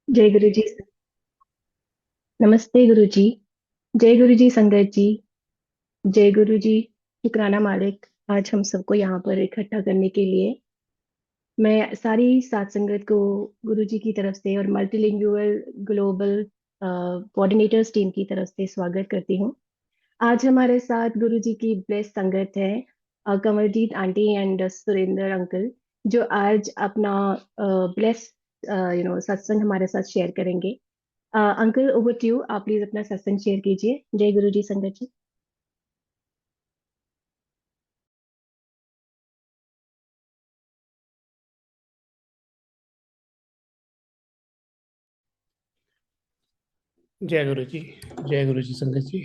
जय गुरु जी। नमस्ते गुरु जी। जय गुरु जी संगत जी। जय गुरु जी। शुक्राना मालिक, आज हम सबको यहाँ पर इकट्ठा करने के लिए मैं सारी सात संगत को गुरु जी की तरफ से और मल्टीलिंगुअल ग्लोबल कोऑर्डिनेटर्स टीम की तरफ से स्वागत करती हूँ। आज हमारे साथ गुरु जी की ब्लेस संगत है, Kamaljeet aunty and Surendra uncle, जो आज अपना ब्लेस सत्संग हमारे साथ शेयर करेंगे। Uncle, over to you. आप प्लीज अपना सत्संग शेयर कीजिए। जय गुरु जी संगत जी। जय गुरु जी। जय गुरु जी संगत जी।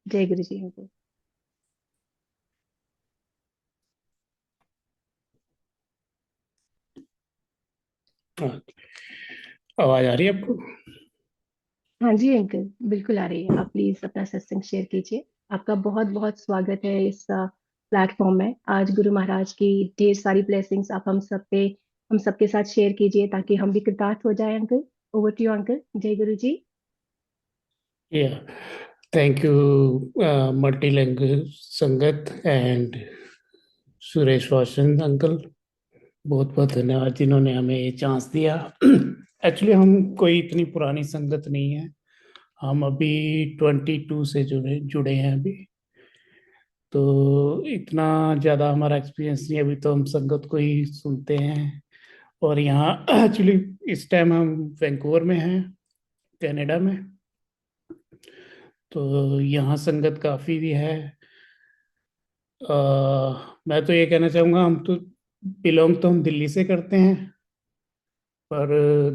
जय गुरु जी अंकल। हाँ, आवाज आ रही है आपको? हाँ जी अंकल, बिल्कुल आ रही है। आप प्लीज अपना सत्संग शेयर कीजिए। आपका बहुत बहुत स्वागत है इस प्लेटफॉर्म में। आज गुरु महाराज की ढेर सारी ब्लेसिंग्स आप हम सबके साथ शेयर कीजिए, ताकि हम भी कृतार्थ हो जाए uncle. Over to you uncle. जय गुरु जी। Yeah thank you multi language संगत एंड सुरेश रोशन अंकल। बहुत बहुत धन्यवाद जिन्होंने हमें ये चांस दिया। एक्चुअली हम कोई इतनी पुरानी संगत नहीं है। हम अभी 22 से जुड़े जुड़े हैं अभी। तो इतना ज़्यादा हमारा एक्सपीरियंस नहीं है, अभी तो हम संगत को ही सुनते हैं। और यहाँ एक्चुअली इस टाइम हम वैंकूवर में हैं, कनाडा में। तो यहाँ संगत काफ़ी भी है। मैं तो ये कहना चाहूँगा, हम तो बिलोंग तो हम दिल्ली से करते हैं। पर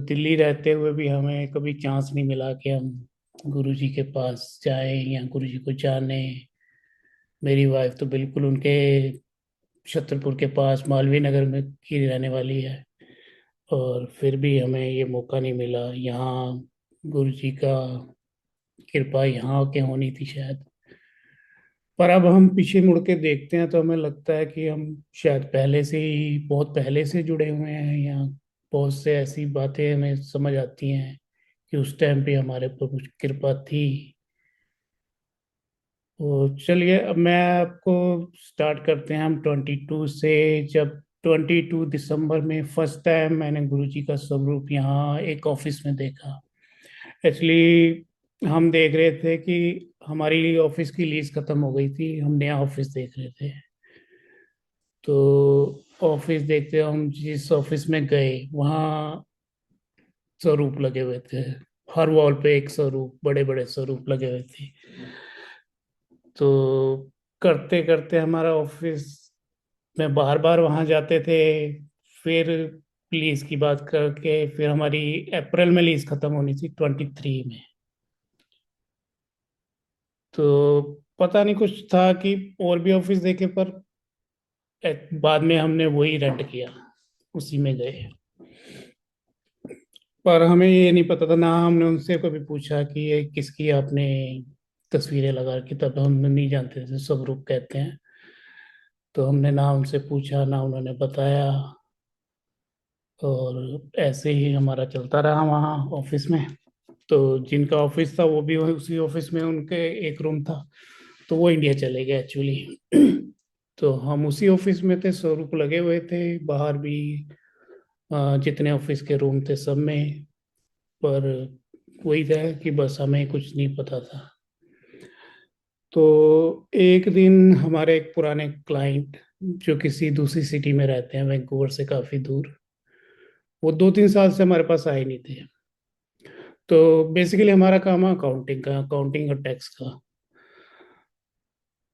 दिल्ली रहते हुए भी हमें कभी चांस नहीं मिला कि हम गुरु जी के पास जाएं या गुरु जी को जाने। मेरी वाइफ तो बिल्कुल उनके छतरपुर के पास मालवीय नगर में की रहने वाली है। और फिर भी हमें ये मौका नहीं मिला। यहाँ गुरु जी का कृपा यहाँ के होनी थी शायद। पर अब हम पीछे मुड़ के देखते हैं तो हमें लगता है कि हम शायद पहले से ही बहुत पहले से जुड़े हुए हैं। यहाँ बहुत से ऐसी बातें हमें समझ आती हैं कि उस टाइम पे हमारे पर कुछ कृपा थी। तो चलिए, अब मैं आपको स्टार्ट करते हैं हम 22 से। जब 22 दिसंबर में फर्स्ट टाइम मैंने गुरु जी का स्वरूप यहाँ एक ऑफिस में देखा। एक्चुअली हम देख रहे थे कि हमारी ऑफिस की लीज खत्म हो गई थी, हम नया ऑफिस देख रहे थे। तो ऑफिस देखते हम जिस ऑफिस में गए वहाँ स्वरूप लगे हुए थे। हर वॉल पे एक स्वरूप, बड़े बड़े स्वरूप लगे हुए थे। तो करते करते हमारा ऑफिस में बार बार वहाँ जाते थे। फिर लीज की बात करके फिर हमारी अप्रैल में लीज खत्म होनी थी 23 में। तो पता नहीं कुछ था कि और भी ऑफिस देखे, पर बाद में हमने वही रेंट किया, उसी में गए। पर हमें ये नहीं पता था ना, हमने उनसे कभी पूछा कि ये किसकी आपने तस्वीरें लगा रखी। तब हम नहीं जानते थे स्वरूप कहते हैं। तो हमने ना उनसे पूछा ना उन्होंने बताया। और ऐसे ही हमारा चलता रहा वहाँ ऑफिस में। तो जिनका ऑफिस था वो भी उसी ऑफिस में, उनके एक रूम था। तो वो इंडिया चले गए एक्चुअली। तो हम उसी ऑफिस में थे, स्वरूप लगे हुए थे बाहर भी। जितने ऑफिस के रूम थे सब में। पर वही था कि बस हमें कुछ नहीं पता था। तो एक दिन हमारे एक पुराने क्लाइंट जो किसी दूसरी सिटी में रहते हैं, वैंकूवर से काफ़ी दूर, वो 2-3 साल से हमारे पास आए नहीं थे। तो बेसिकली हमारा काम है अकाउंटिंग का, अकाउंटिंग और टैक्स का।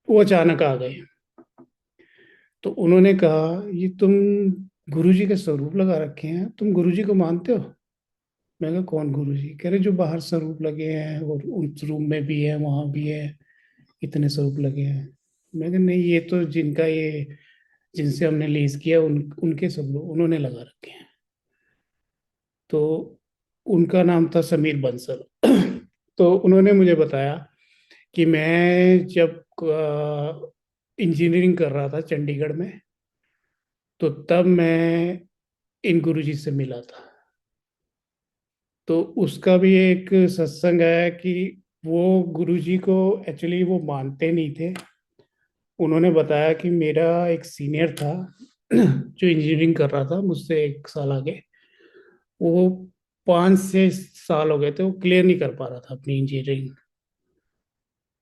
वो अचानक आ गए। तो उन्होंने कहा, ये तुम गुरुजी के स्वरूप लगा रखे हैं, तुम गुरुजी को मानते हो? मैं कहा, कौन गुरुजी? कह रहे जो बाहर स्वरूप लगे हैं और उस रूम में भी है, वहां भी है, इतने स्वरूप लगे हैं। मैं कहा नहीं, ये तो जिनका ये जिनसे हमने लीज किया उनके सब लोग उन्होंने लगा रखे हैं। तो उनका नाम था समीर बंसल। तो उन्होंने मुझे बताया कि मैं जब इंजीनियरिंग कर रहा था चंडीगढ़ में, तो तब मैं इन गुरुजी से मिला था। तो उसका भी एक सत्संग है कि वो गुरुजी को एक्चुअली वो मानते नहीं थे। उन्होंने बताया कि मेरा एक सीनियर था जो इंजीनियरिंग कर रहा था मुझसे 1 साल आगे। वो 5 से 6 साल हो गए थे, वो क्लियर नहीं कर पा रहा था अपनी इंजीनियरिंग।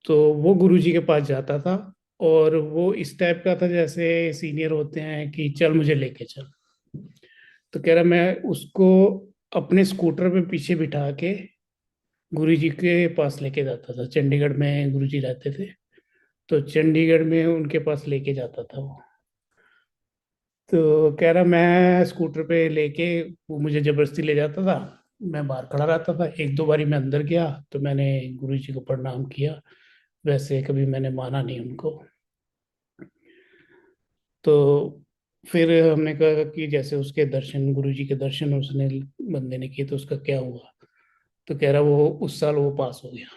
तो वो गुरुजी के पास जाता था, और वो इस टाइप का था जैसे सीनियर होते हैं कि चल मुझे लेके चल। तो कह रहा मैं उसको अपने स्कूटर पे पीछे बिठा के गुरुजी के पास लेके जाता था। चंडीगढ़ में गुरुजी रहते थे, तो चंडीगढ़ में उनके पास लेके जाता था वो। तो कह रहा मैं स्कूटर पे लेके, वो मुझे जबरदस्ती ले जाता था। मैं बाहर खड़ा रहता था, 1-2 बारी मैं अंदर गया तो मैंने गुरुजी को प्रणाम किया। वैसे कभी मैंने माना नहीं उनको। तो फिर हमने कहा कि जैसे उसके दर्शन, गुरुजी के दर्शन उसने बंदे ने किए, तो उसका क्या हुआ। तो कह रहा वो उस साल वो पास हो गया।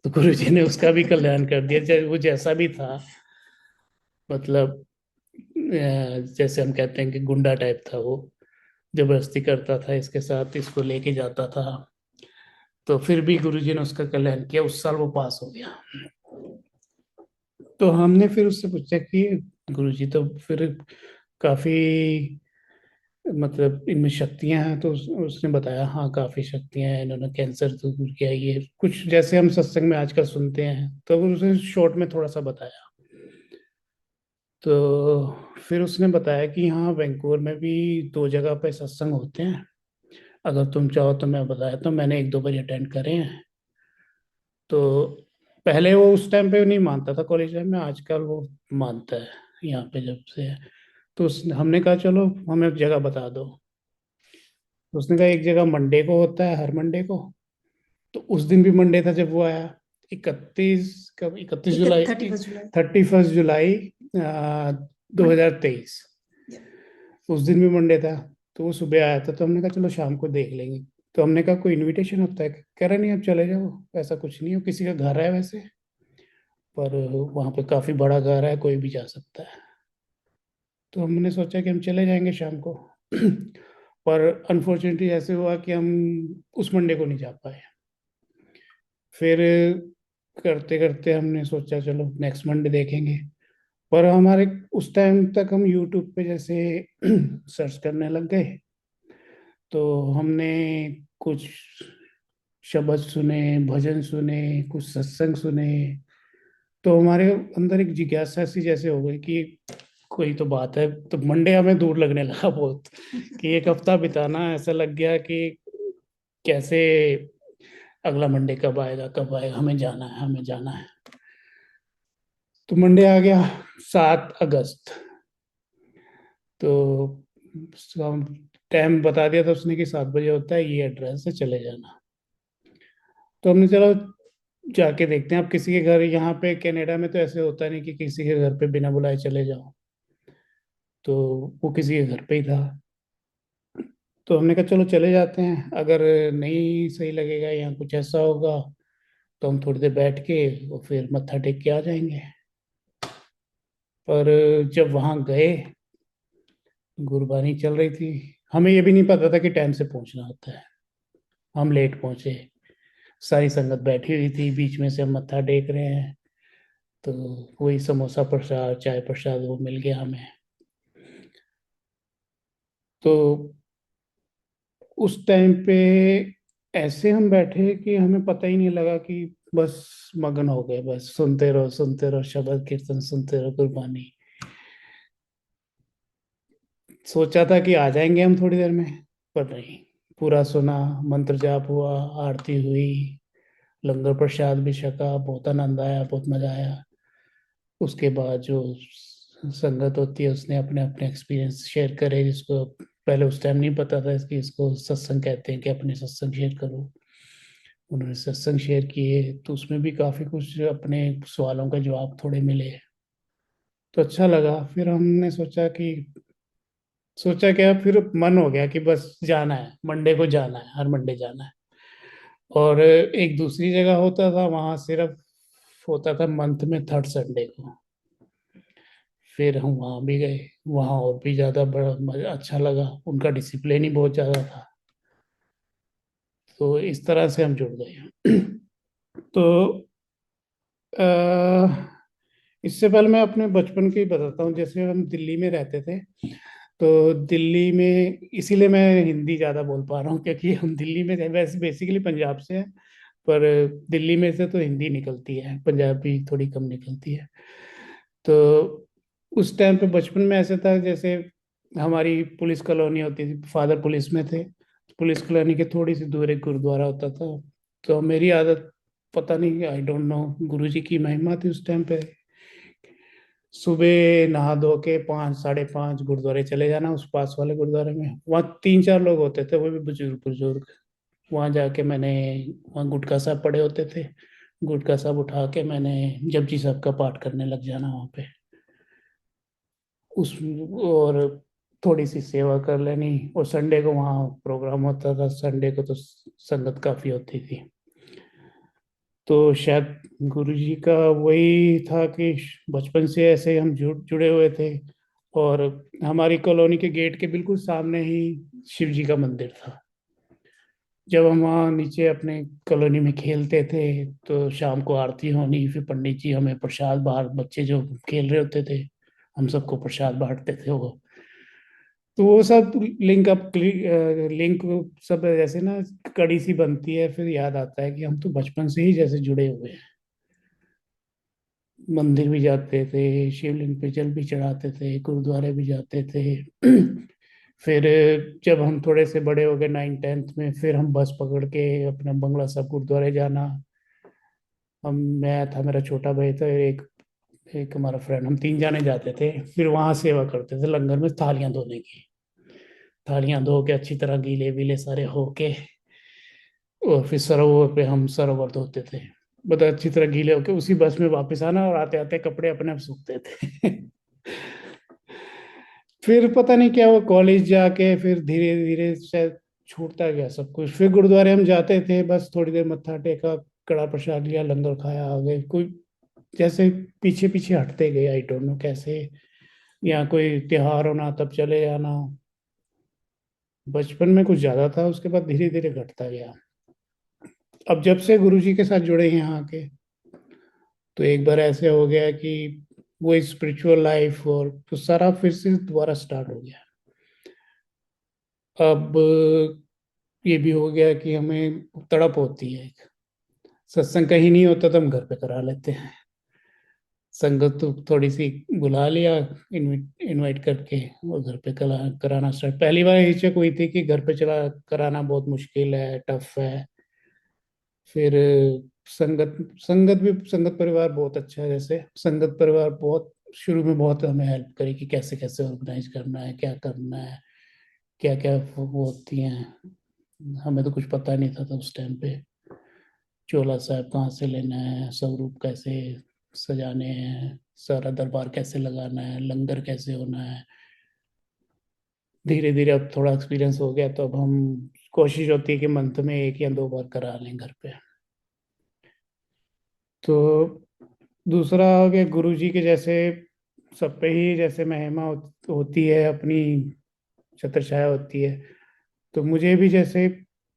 तो गुरुजी ने उसका भी कल्याण कर दिया, चाहे वो जैसा भी था। मतलब जैसे हम कहते हैं कि गुंडा टाइप था वो, जबरदस्ती करता था इसके साथ, इसको लेके जाता था। तो फिर भी गुरुजी ने उसका कल्याण किया, उस साल वो पास हो गया। तो हमने फिर उससे पूछा कि गुरुजी तो फिर काफी, मतलब इनमें शक्तियां हैं। तो उसने बताया हाँ काफी शक्तियां हैं, इन्होंने कैंसर तो दूर किया, ये कुछ जैसे हम सत्संग में आजकल सुनते हैं। तो उसने शॉर्ट में थोड़ा सा बताया। तो फिर उसने बताया कि हाँ वैंकूवर में भी 2 जगह पे सत्संग होते हैं, अगर तुम चाहो तो मैं बताया, तो मैंने 1-2 बार अटेंड करे हैं। तो पहले वो उस टाइम पे नहीं मानता था कॉलेज टाइम में, आजकल वो मानता है यहाँ पे जब से है। तो हमने कहा चलो हमें एक जगह बता दो। तो उसने कहा एक जगह मंडे को होता है, हर मंडे को। तो उस दिन भी मंडे था जब वो आया। 31 जुलाई, 31 जुलाई। 31 जुलाई 2023। उस दिन भी मंडे था। तो वो सुबह आया था, तो हमने कहा चलो शाम को देख लेंगे। तो हमने कहा कोई इनविटेशन होता है, कह रहा नहीं अब चले जाओ, ऐसा कुछ नहीं हो, किसी का घर है वैसे, पर वहाँ पे काफी बड़ा घर है, कोई भी जा सकता है। तो हमने सोचा कि हम चले जाएंगे शाम को पर अनफॉर्चुनेटली ऐसे हुआ कि हम उस मंडे को नहीं जा पाए। फिर करते करते हमने सोचा चलो नेक्स्ट मंडे देखेंगे। पर हमारे उस टाइम तक हम यूट्यूब पे जैसे सर्च करने लग गए। तो हमने कुछ शब्द सुने, भजन सुने, कुछ सत्संग सुने। तो हमारे अंदर एक जिज्ञासा सी जैसे हो गई कि कोई तो बात है। तो मंडे हमें दूर लगने लगा बहुत, कि एक हफ्ता बिताना ऐसा लग गया कि कैसे, अगला मंडे कब आएगा, कब आएगा, हमें जाना है, हमें जाना है। तो मंडे आ गया, 7 अगस्त। तो टाइम बता दिया था उसने कि 7 बजे होता है, ये एड्रेस है, चले जाना। तो हमने चलो जाके देखते हैं। अब किसी के घर, यहाँ पे कनाडा में तो ऐसे होता नहीं कि किसी के घर पे बिना बुलाए चले जाओ। तो वो किसी के घर पे ही था। तो हमने कहा चलो चले जाते हैं, अगर नहीं सही लगेगा या कुछ ऐसा होगा तो हम थोड़ी देर बैठ के और फिर मत्था टेक के आ जाएंगे। पर जब वहाँ गए, गुरबानी चल रही थी। हमें ये भी नहीं पता था कि टाइम से पहुंचना होता है। हम लेट पहुंचे। सारी संगत बैठी हुई थी, बीच में से हम मत्था टेक रहे हैं। तो वही समोसा प्रसाद, चाय प्रसाद वो मिल गया हमें। तो उस टाइम पे ऐसे हम बैठे कि हमें पता ही नहीं लगा कि बस मगन हो गए, बस सुनते रहो शब्द कीर्तन, सुनते रहो कुर्बानी। सोचा था कि आ जाएंगे हम थोड़ी देर में, पर नहीं। पूरा सुना, मंत्र जाप हुआ, आरती हुई, लंगर प्रसाद भी छका, बहुत आनंद आया, बहुत मजा आया। उसके बाद जो संगत होती है उसने अपने अपने एक्सपीरियंस शेयर करे, जिसको पहले उस टाइम नहीं पता था इसकी, इसको सत्संग कहते हैं कि अपने सत्संग शेयर करो। उन्होंने सत्संग शेयर किए, तो उसमें भी काफी कुछ अपने सवालों का जवाब थोड़े मिले। तो अच्छा लगा। फिर हमने सोचा क्या, फिर मन हो गया कि बस जाना है, मंडे को जाना है, हर मंडे जाना है। और एक दूसरी जगह होता था, वहां सिर्फ होता था मंथ में थर्ड संडे को। फिर हम वहां भी गए। वहां और भी ज्यादा बड़ा अच्छा लगा, उनका डिसिप्लिन ही बहुत ज्यादा था। तो इस तरह से हम जुड़ गए। तो अ, इससे पहले मैं अपने बचपन की बताता हूँ। जैसे हम दिल्ली में रहते थे, तो दिल्ली में इसीलिए मैं हिंदी ज़्यादा बोल पा रहा हूँ, क्योंकि हम दिल्ली में वैसे बेसिकली पंजाब से हैं, पर दिल्ली में से तो हिंदी निकलती है, पंजाबी थोड़ी कम निकलती है। तो उस टाइम पे बचपन में ऐसे था, जैसे हमारी पुलिस कॉलोनी होती थी, फादर पुलिस में थे। पुलिस कॉलोनी के थोड़ी सी दूर एक गुरुद्वारा होता था। तो मेरी आदत, पता नहीं, आई डोंट नो, गुरुजी की महिमा थी उस टाइम पे, सुबह नहा धो के 5, 5:30 गुरुद्वारे चले जाना। उस पास वाले गुरुद्वारे में, वहाँ 3, 4 लोग होते थे, वो भी बुजुर्ग बुजुर्ग। वहाँ जाके मैंने, वहाँ गुटका साहब पड़े होते थे, गुटका साहब उठा के मैंने जपजी साहब का पाठ करने लग जाना वहाँ पे। उस और थोड़ी सी सेवा कर लेनी। और संडे को वहाँ प्रोग्राम होता था, संडे को तो संगत काफी होती थी। तो शायद गुरुजी का वही था कि बचपन से ऐसे हम जुड़े हुए थे। और हमारी कॉलोनी के गेट के बिल्कुल सामने ही शिव जी का मंदिर था। जब हम वहाँ नीचे अपने कॉलोनी में खेलते थे, तो शाम को आरती होनी, फिर पंडित जी हमें प्रसाद, बाहर बच्चे जो खेल रहे होते थे, हम सबको प्रसाद बांटते थे वो। तो वो सब लिंक सब जैसे ना, कड़ी सी बनती है, फिर याद आता है कि हम तो बचपन से ही जैसे जुड़े हुए हैं। मंदिर भी जाते थे, शिवलिंग पे जल भी चढ़ाते थे, गुरुद्वारे भी जाते थे। फिर जब हम थोड़े से बड़े हो गए, 9th 10th में, फिर हम बस पकड़ के अपना बंगला साहब गुरुद्वारे जाना। मैं था, मेरा छोटा भाई था, एक एक हमारा फ्रेंड, हम 3 जाने जाते थे। फिर वहां सेवा करते थे लंगर में, थालियां धोने की। थालियां धो के अच्छी तरह गीले वीले सारे होके, और फिर सरोवर पे हम सरोवर धोते थे। मतलब अच्छी तरह गीले होके उसी बस में वापस आना, और आते आते कपड़े अपने आप सूखते थे। फिर पता नहीं क्या हुआ, कॉलेज जाके फिर धीरे धीरे शायद छूटता गया सब कुछ। फिर गुरुद्वारे हम जाते थे, बस थोड़ी देर मत्था टेका, कड़ा प्रसाद लिया, लंगर खाया, आ गए। कोई जैसे पीछे पीछे हटते गए, आई डोंट नो कैसे। या कोई त्योहार होना तब चले जाना। बचपन में कुछ ज्यादा था, उसके बाद धीरे धीरे घटता गया। अब जब से गुरुजी के साथ जुड़े हैं यहाँ के, तो एक बार ऐसे हो गया कि वो स्पिरिचुअल लाइफ और तो सारा फिर से दोबारा स्टार्ट हो गया। अब ये भी हो गया कि हमें तड़प होती है। सत्संग कहीं नहीं होता तो हम घर पे करा लेते हैं। संगत तो थोड़ी सी बुला लिया, इनवाइट करके, और घर पे कराना स्टार्ट। पहली बार हिचक हुई थी कि घर पे चला कराना बहुत मुश्किल है, टफ है। फिर संगत संगत भी, संगत परिवार बहुत अच्छा है। जैसे संगत परिवार बहुत शुरू में बहुत हमें हेल्प करी कि कैसे कैसे ऑर्गेनाइज करना है, क्या करना है, क्या क्या वो होती हैं। हमें तो कुछ पता नहीं था उस टाइम पे। चोला साहब कहाँ से लेना है, स्वरूप कैसे सजाने हैं, सारा दरबार कैसे लगाना है, लंगर कैसे होना है। धीरे धीरे अब थोड़ा एक्सपीरियंस हो गया, तो अब हम कोशिश होती है कि मंथ में 1 या 2 बार करा लें घर पे। तो दूसरा हो गया, गुरु जी के जैसे सब पे ही जैसे महिमा होती है, अपनी छत्र छाया होती है। तो मुझे भी जैसे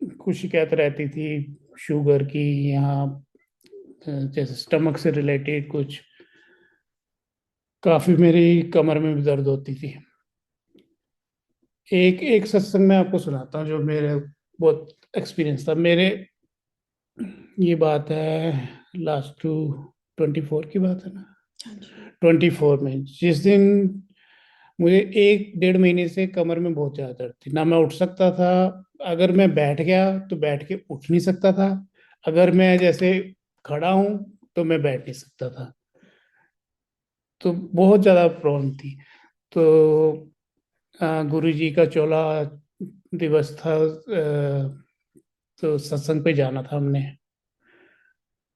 कुछ शिकायत रहती थी शुगर की, यहाँ जैसे स्टमक से रिलेटेड कुछ, काफी मेरी कमर में भी दर्द होती थी। एक एक सत्संग में आपको सुनाता हूँ जो मेरे बहुत एक्सपीरियंस था मेरे। ये बात है लास्ट टू 24 की बात है ना। 24 में, जिस दिन मुझे 1 डेढ़ महीने से कमर में बहुत ज्यादा दर्द थी, ना मैं उठ सकता था। अगर मैं बैठ गया तो बैठ के उठ नहीं सकता था। अगर मैं जैसे खड़ा हूं तो मैं बैठ नहीं सकता था। तो बहुत ज्यादा प्रॉब्लम थी। तो गुरु जी का 14 दिवस था, तो सत्संग पे जाना था हमने।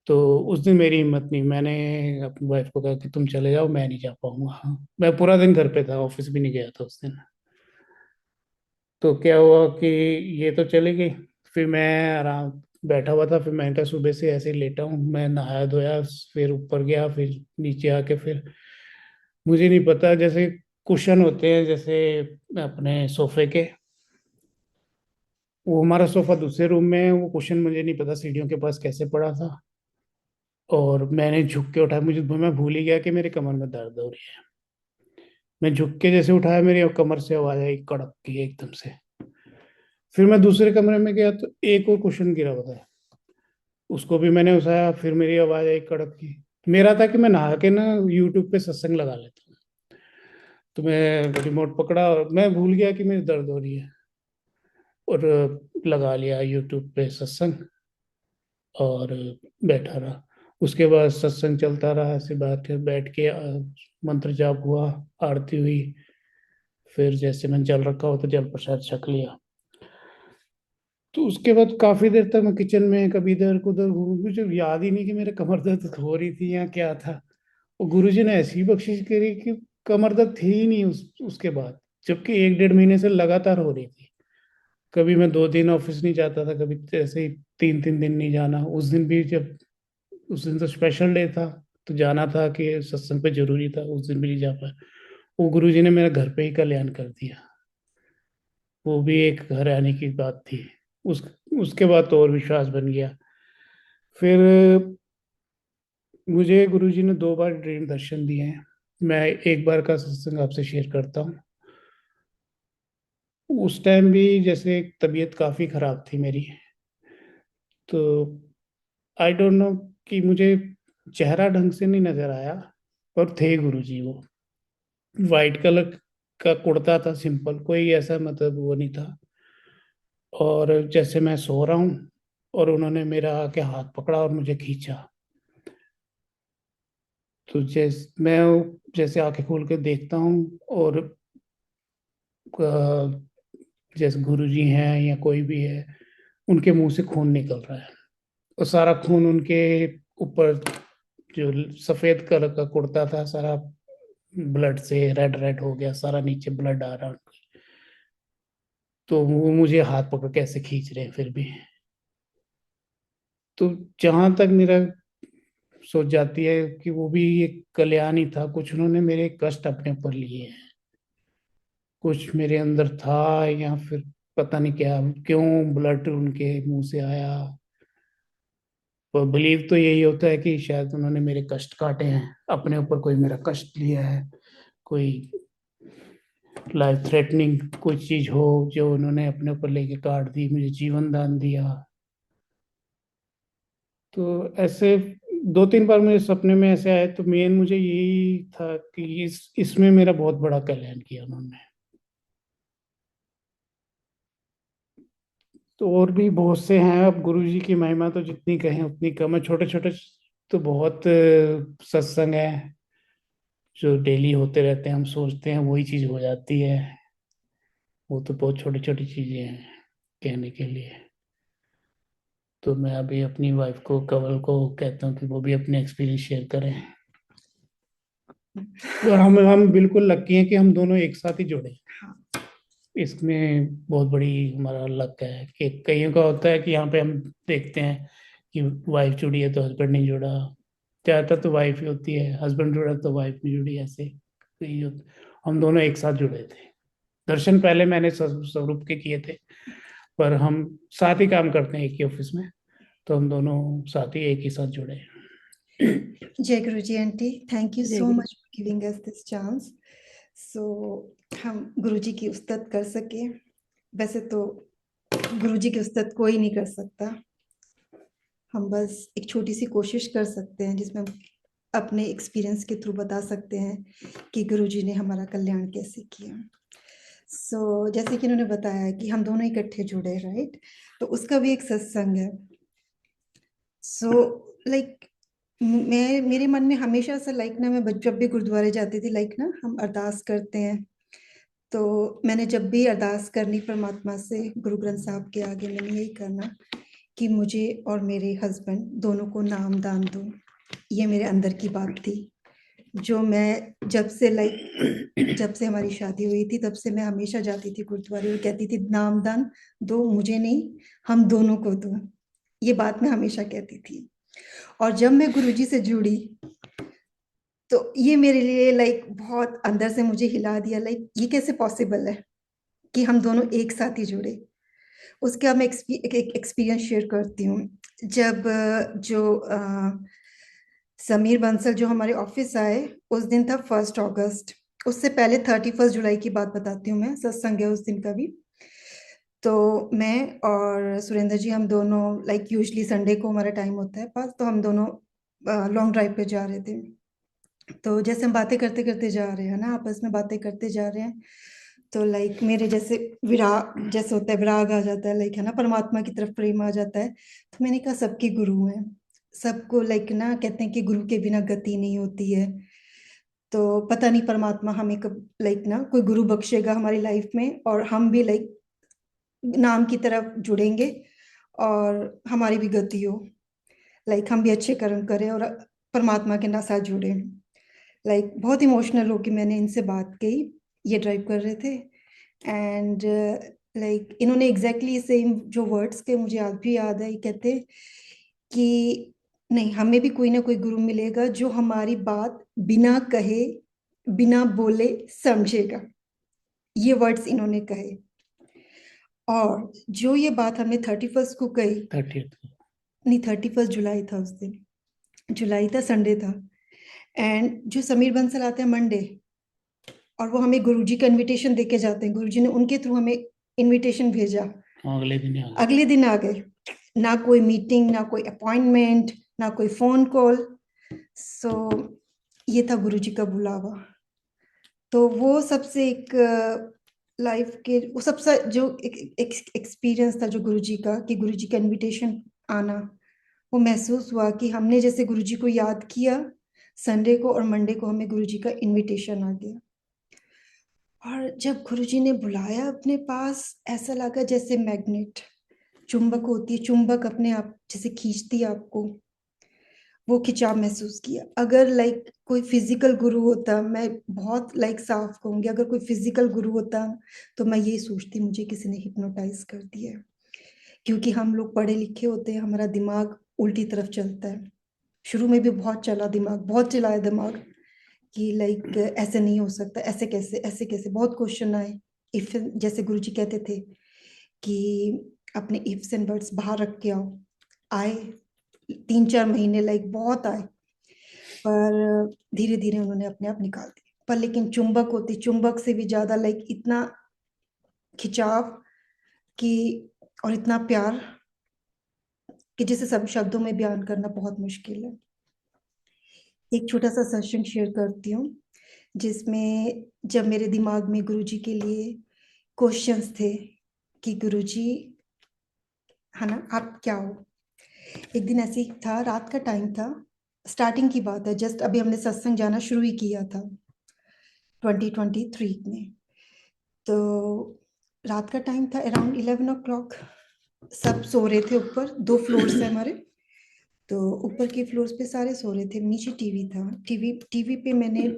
तो उस दिन मेरी हिम्मत नहीं, मैंने अपनी वाइफ को कहा कि तुम चले जाओ, मैं नहीं जा पाऊंगा। मैं पूरा दिन घर पे था, ऑफिस भी नहीं गया था उस दिन। तो क्या हुआ कि ये तो चली गई। फिर मैं आराम बैठा हुआ था, फिर मैंने कहा सुबह से ऐसे ही लेटा हूँ, मैं नहाया धोया, फिर ऊपर गया, फिर नीचे आके फिर मुझे नहीं पता, जैसे कुशन होते हैं जैसे अपने सोफे के, वो हमारा सोफा दूसरे रूम में है, वो कुशन मुझे नहीं पता सीढ़ियों के पास कैसे पड़ा था, और मैंने झुक के उठाया, मुझे मैं भूल ही गया कि मेरे कमर में दर्द हो रही है। मैं झुक के जैसे उठाया, मेरी कमर से आवाज आई कड़क की एकदम से। फिर मैं दूसरे कमरे में गया तो एक और कुशन गिरा हुआ था, उसको भी मैंने उठाया, फिर मेरी आवाज आई कड़क की। मेरा था कि मैं नहा के ना यूट्यूब पे सत्संग लगा लेता हूँ, तो मैं रिमोट पकड़ा और मैं भूल गया कि मेरी दर्द हो रही है, और लगा लिया यूट्यूब पे सत्संग, और बैठा रहा। उसके बाद सत्संग चलता रहा, ऐसे बैठ बैठ के मंत्र जाप हुआ, आरती हुई। फिर जैसे मैं जल रखा हो तो जल प्रसाद छक लिया। तो उसके बाद काफी देर तक मैं किचन में कभी इधर उधर घूम, मुझे याद ही नहीं कि मेरे कमर दर्द हो रही थी या क्या था। और गुरुजी ने ऐसी बख्शिश करी कि कमर दर्द थी ही नहीं उसके बाद, जबकि 1 डेढ़ महीने से लगातार हो रही थी। कभी मैं 2 दिन ऑफिस नहीं जाता था, कभी ऐसे ही 3 3 दिन नहीं जाना। उस दिन भी जब, उस दिन तो स्पेशल डे था, तो जाना था कि सत्संग पे जरूरी था, उस दिन भी नहीं जा पाया। वो गुरुजी ने मेरा घर पे ही कल्याण कर दिया। वो भी एक घर आने की बात थी। उस उसके बाद तो और विश्वास बन गया। फिर मुझे गुरुजी ने 2 बार ड्रीम दर्शन दिए हैं। मैं एक बार का सत्संग आपसे शेयर करता हूँ। उस टाइम भी जैसे तबीयत काफी खराब थी मेरी, तो आई डोंट नो कि मुझे चेहरा ढंग से नहीं नजर आया, पर थे गुरुजी वो। वाइट कलर का कुर्ता था, सिंपल, कोई ऐसा मतलब वो नहीं था। और जैसे मैं सो रहा हूँ और उन्होंने मेरा आके हाथ पकड़ा और मुझे खींचा, तो मैं जैसे आंखें खोल के देखता हूँ, और जैसे गुरुजी हैं या कोई भी है, उनके मुंह से खून निकल रहा है, और सारा खून उनके ऊपर, जो सफेद कलर का कुर्ता था, सारा ब्लड से रेड रेड हो गया, सारा नीचे ब्लड आ रहा। तो वो मुझे हाथ पकड़ के ऐसे खींच रहे हैं फिर भी। तो जहां तक मेरा सोच जाती है कि वो भी एक कल्याण ही था, कुछ उन्होंने मेरे कष्ट अपने ऊपर लिए हैं, कुछ मेरे अंदर था, या फिर पता नहीं क्या, क्यों ब्लड उनके मुंह से आया। तो बिलीव तो यही होता है कि शायद उन्होंने मेरे कष्ट काटे हैं, अपने ऊपर कोई मेरा कष्ट लिया है, कोई लाइफ थ्रेटनिंग कोई चीज हो जो उन्होंने अपने ऊपर लेके काट दी, मुझे जीवन दान दिया। तो ऐसे 2 3 बार मुझे सपने में ऐसे आए, तो मेन मुझे यही था कि इसमें मेरा बहुत बड़ा कल्याण किया उन्होंने। तो और भी बहुत से हैं, अब गुरु जी की महिमा तो जितनी कहें उतनी कम है। छोटे छोटे तो बहुत सत्संग है जो डेली होते रहते हैं, हम सोचते हैं वही चीज हो जाती है। वो तो बहुत छोटी छोटी चीजें हैं कहने के लिए। तो मैं अभी अपनी वाइफ को, कवल को कहता हूँ कि वो भी अपने एक्सपीरियंस शेयर करें। और हम बिल्कुल लकी हैं कि हम दोनों एक साथ ही जुड़े। इसमें बहुत बड़ी हमारा लक है कि कईयों का होता है कि यहाँ पे हम देखते हैं कि वाइफ जुड़ी है तो हस्बैंड नहीं जुड़ा, ज्यादातर तो वाइफ ही होती है, हस्बैंड जुड़ा तो वाइफ नहीं जुड़ी, ऐसे हम दोनों एक साथ जुड़े थे। दर्शन पहले मैंने स्वरूप के किए थे, पर हम साथ ही काम करते हैं एक ही ऑफिस में, तो हम दोनों साथ ही एक ही साथ जुड़े हैं। जय गुरु जी आंटी, थैंक यू जय so Guru much for giving us this chance. So हम गुरु जी की उस्तत कर सके। वैसे तो गुरु जी की उस्तत कोई नहीं कर सकता, हम बस एक छोटी सी कोशिश कर सकते हैं जिसमें हम अपने एक्सपीरियंस के थ्रू बता सकते हैं कि गुरु जी ने हमारा कल्याण कैसे किया। जैसे कि उन्होंने बताया कि हम दोनों इकट्ठे जुड़े, राइट? तो उसका भी एक सत्संग है। लाइक मैं, मेरे मन में हमेशा से लाइक ना, मैं जब भी गुरुद्वारे जाती थी, लाइक ना हम अरदास करते हैं, तो मैंने जब भी अरदास करनी परमात्मा से, गुरु ग्रंथ साहब के आगे, मैंने यही करना कि मुझे और मेरे हस्बैंड दोनों को नाम दान दो। ये मेरे अंदर की बात थी, जो मैं जब से हमारी शादी हुई थी तब से मैं हमेशा जाती थी गुरुद्वारे और कहती थी नाम दान दो, मुझे नहीं, हम दोनों को दो। ये बात मैं हमेशा कहती थी। और जब मैं गुरुजी से जुड़ी तो ये मेरे लिए लाइक बहुत अंदर से मुझे हिला दिया, लाइक ये कैसे पॉसिबल है कि हम दोनों एक साथ ही जुड़े। उसका मैं एक एक्सपीरियंस शेयर करती हूँ। जब समीर बंसल जो हमारे ऑफिस आए, उस दिन था 1 अगस्त। उससे पहले 31 जुलाई की बात बताती हूँ मैं, सत्संग है उस दिन का भी। तो मैं और सुरेंद्र जी, हम दोनों लाइक यूजली संडे को हमारा टाइम होता है पास, तो हम दोनों लॉन्ग ड्राइव पे जा रहे थे। तो जैसे हम बातें करते करते जा रहे हैं ना, आपस में बातें करते जा रहे हैं, तो लाइक मेरे जैसे विराग जैसे होता है, विराग आ जाता है, लाइक है ना, परमात्मा की तरफ प्रेम आ जाता है। तो मैंने कहा सबके गुरु हैं, सबको लाइक ना कहते हैं कि गुरु के बिना गति नहीं होती है। तो पता नहीं परमात्मा हमें कब लाइक ना कोई गुरु बख्शेगा हमारी लाइफ में, और हम भी लाइक नाम की तरफ जुड़ेंगे और हमारी भी गति हो, लाइक हम भी अच्छे कर्म करें और परमात्मा के साथ जुड़े। लाइक बहुत इमोशनल होके मैंने इनसे बात की। ये ड्राइव कर रहे थे एंड लाइक इन्होंने एग्जैक्टली सेम जो वर्ड्स के मुझे आज भी याद है, ये कहते कि नहीं, हमें भी कोई ना कोई गुरु मिलेगा जो हमारी बात बिना कहे बिना बोले समझेगा। ये वर्ड्स इन्होंने कहे, और जो ये बात हमने 31 को कही, 30th। नहीं 31 जुलाई था उस दिन, जुलाई था, संडे था। एंड जो समीर बंसल आते हैं मंडे, और वो हमें गुरुजी का इनविटेशन देके जाते हैं, गुरुजी ने उनके थ्रू हमें इनविटेशन भेजा, अगले दिन आ गए। अगले दिन आ गए। ना कोई मीटिंग, ना कोई अपॉइंटमेंट, ना कोई फोन कॉल। सो ये था गुरुजी का बुलावा। तो वो सबसे एक लाइफ के वो सबसे जो एक एक्सपीरियंस था जो गुरुजी का, कि गुरुजी का इनविटेशन आना, वो महसूस हुआ कि हमने जैसे गुरुजी को याद किया संडे को, और मंडे को हमें गुरुजी का इनविटेशन आ गया। और जब गुरुजी ने बुलाया अपने पास, ऐसा लगा जैसे मैग्नेट, चुंबक होती है, चुंबक अपने आप जैसे खींचती है आपको, वो खिंचाव महसूस किया। अगर लाइक कोई फिजिकल गुरु होता, मैं बहुत लाइक साफ कहूंगी, अगर कोई फिजिकल गुरु होता तो मैं ये सोचती मुझे किसी ने हिप्नोटाइज कर दिया है। क्योंकि हम लोग पढ़े लिखे होते हैं, हमारा दिमाग उल्टी तरफ चलता है। शुरू में भी बहुत चला दिमाग, बहुत चलाया दिमाग कि लाइक ऐसे नहीं हो सकता, ऐसे कैसे बहुत क्वेश्चन आए। इफ जैसे गुरुजी कहते थे कि अपने इफ्स एंड बट्स बाहर रख के आओ, आए 3-4 महीने लाइक बहुत आए, पर धीरे धीरे उन्होंने अपने आप निकाल दिए। पर लेकिन चुंबक होती, चुंबक से भी ज्यादा लाइक इतना खिंचाव कि, और इतना प्यार कि जिसे सब शब्दों में बयान करना बहुत मुश्किल है। एक छोटा सा सत्संग शेयर करती हूँ, जिसमें जब मेरे दिमाग में गुरुजी के लिए क्वेश्चंस थे कि गुरुजी है ना, आप क्या हो। एक दिन ऐसे ही था, रात का टाइम था, स्टार्टिंग की बात है, जस्ट अभी हमने सत्संग जाना शुरू ही किया था 2023 में। तो रात का टाइम था, अराउंड 11 o'clock। सब सो रहे थे, ऊपर 2 फ्लोर्स है हमारे, तो ऊपर के फ्लोर्स पे सारे सो रहे थे, नीचे टीवी था। टीवी पे मैंने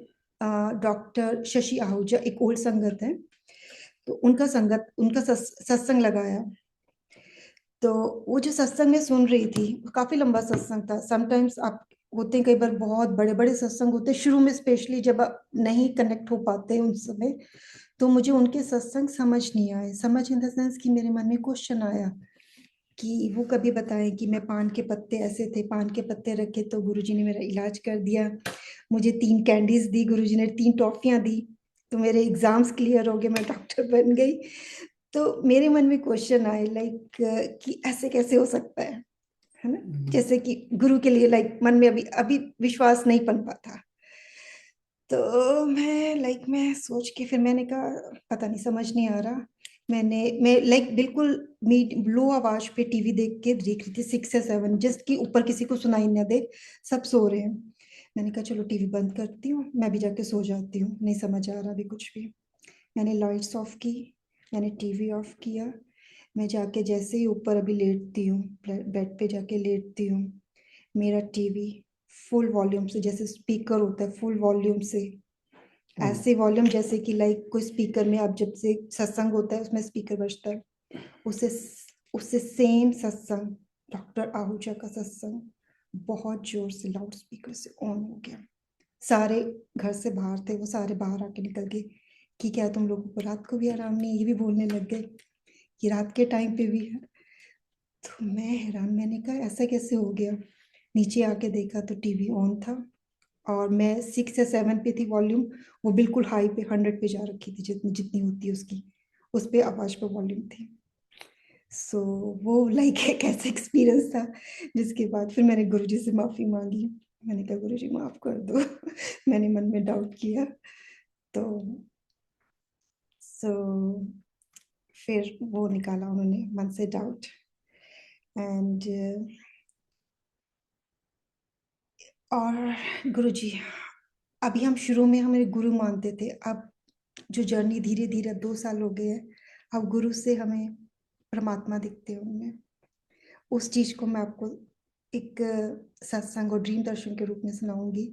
डॉक्टर शशि आहूजा, एक ओल्ड संगत है, तो उनका सत्संग लगाया। तो वो जो सत्संग में सुन रही थी, काफी लंबा सत्संग था। समटाइम्स आप होते हैं, कई बार बहुत बड़े बड़े सत्संग होते हैं शुरू में, स्पेशली जब आप नहीं कनेक्ट हो पाते हैं उन समय। तो मुझे उनके सत्संग समझ नहीं आए, समझ इन द सेंस कि मेरे मन में क्वेश्चन आया कि वो कभी बताएं कि मैं पान के पत्ते ऐसे थे, पान के पत्ते रखे तो गुरुजी ने मेरा इलाज कर दिया, मुझे 3 कैंडीज दी, गुरुजी ने 3 टॉफियां दी, तो मेरे एग्जाम्स क्लियर हो गए, मैं डॉक्टर बन गई। तो मेरे मन में क्वेश्चन आए लाइक कि ऐसे कैसे हो सकता है ना, जैसे कि गुरु के लिए लाइक मन में अभी अभी विश्वास नहीं पनपा था। तो मैं सोच के फिर मैंने कहा पता नहीं, समझ नहीं आ रहा। मैं लाइक बिल्कुल लो आवाज पे टीवी देख रही थी, 6 या 7, जस्ट कि ऊपर किसी को सुनाई ना दे, सब सो रहे हैं। मैंने कहा चलो टीवी बंद करती हूँ, मैं भी जाके सो जाती हूँ, नहीं समझ आ रहा अभी कुछ भी। मैंने लाइट्स ऑफ की, मैंने टीवी ऑफ किया, मैं जाके जैसे ही ऊपर अभी लेटती हूँ, बेड पे जाके लेटती हूँ, मेरा टीवी फुल वॉल्यूम से, जैसे स्पीकर होता है फुल वॉल्यूम से, ऐसे वॉल्यूम जैसे कि लाइक कोई स्पीकर में, आप जब से सत्संग होता है उसमें स्पीकर बजता है, उससे उससे सेम सत्संग, डॉक्टर आहूजा का सत्संग, बहुत जोर से लाउड स्पीकर से ऑन हो गया। सारे घर से बाहर थे, वो सारे बाहर आके निकल गए कि क्या तुम लोगों को रात को भी आराम नहीं, ये भी बोलने लग गए ये रात के टाइम पे भी है। तो मैं हैरान, मैंने कहा ऐसा कैसे हो गया। नीचे आके देखा तो टीवी ऑन था, और मैं 6 या 7 पे थी वॉल्यूम, वो बिल्कुल हाई पे 100 पे जा रखी थी, जितनी जितनी होती है उसकी, उस पे आवाज पे वॉल्यूम थी। सो वो लाइक एक ऐसा एक्सपीरियंस था, जिसके बाद फिर मैंने गुरुजी से माफ़ी मांगी। मैंने कहा गुरुजी माफ़ कर दो। मैंने मन में डाउट किया। तो सो फिर वो निकाला उन्होंने मन से डाउट। एंड और गुरुजी, अभी हम शुरू में हमें गुरु मानते थे, अब जो जर्नी धीरे धीरे 2 साल हो गए हैं, अब गुरु से हमें परमात्मा दिखते हैं उनमें। उस चीज को मैं आपको एक सत्संग और ड्रीम दर्शन के रूप में सुनाऊंगी,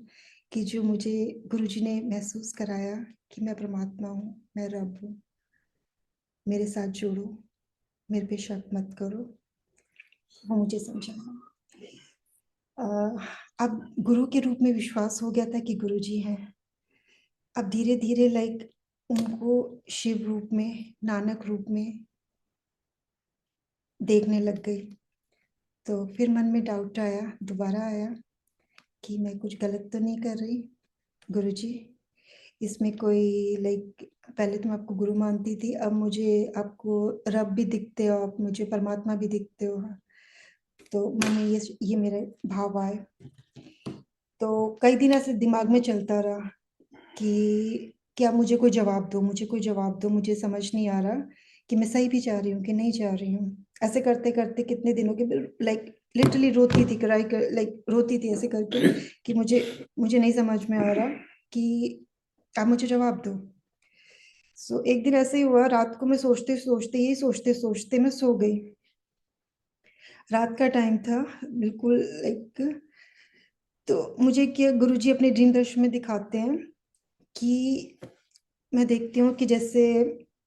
कि जो मुझे गुरुजी ने महसूस कराया कि मैं परमात्मा हूँ, मैं रब हूँ, मेरे साथ जुड़ो, मेरे पे शक मत करो, वो मुझे समझाया। अब गुरु के रूप में विश्वास हो गया था कि गुरुजी हैं। अब धीरे धीरे लाइक उनको शिव रूप में, नानक रूप में देखने लग गई। तो फिर मन में डाउट आया, दोबारा आया, कि मैं कुछ गलत तो नहीं कर रही गुरुजी, इसमें कोई लाइक, पहले तो मैं आपको गुरु मानती थी, अब मुझे आपको रब भी दिखते हो, आप मुझे परमात्मा भी दिखते हो। तो मन में ये मेरे भाव आए। तो कई दिन ऐसे दिमाग में चलता रहा कि क्या मुझे कोई जवाब दो, मुझे कोई जवाब दो, मुझे समझ नहीं आ रहा कि मैं सही भी जा रही हूँ कि नहीं जा रही हूँ। ऐसे करते करते कितने दिनों के, लाइक लिटरली रोती थी, क्राई कर, लाइक रोती थी ऐसे करके, कि मुझे मुझे नहीं समझ में आ रहा कि आप मुझे जवाब दो। सो एक दिन ऐसे ही हुआ, रात को मैं सोचते सोचते, यही सोचते सोचते मैं सो गई। रात का टाइम था बिल्कुल लाइक। तो मुझे क्या गुरुजी अपने ड्रीम दर्शन में दिखाते हैं कि मैं देखती हूँ कि जैसे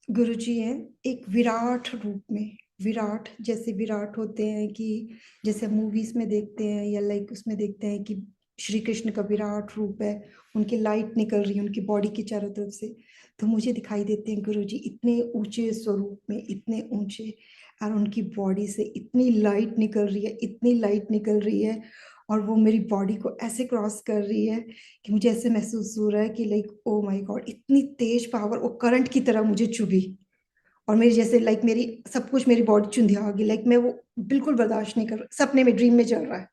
गुरुजी हैं एक विराट रूप में, विराट जैसे विराट होते हैं, कि जैसे मूवीज में देखते हैं या लाइक उसमें देखते हैं कि श्री कृष्ण का विराट रूप है, उनकी लाइट निकल रही है उनकी बॉडी की चारों तरफ से। तो मुझे दिखाई देते हैं गुरुजी इतने ऊंचे स्वरूप में, इतने ऊंचे, और उनकी बॉडी से इतनी लाइट निकल रही है, इतनी लाइट निकल रही है, और वो मेरी बॉडी को ऐसे क्रॉस कर रही है कि मुझे ऐसे महसूस हो रहा है कि लाइक ओ माय गॉड, इतनी तेज पावर वो करंट की तरह मुझे चुभी, और मेरी जैसे लाइक मेरी सब कुछ, मेरी बॉडी चुंधिया आ गई, लाइक मैं वो बिल्कुल बर्दाश्त नहीं कर, सपने में ड्रीम में चल रहा है,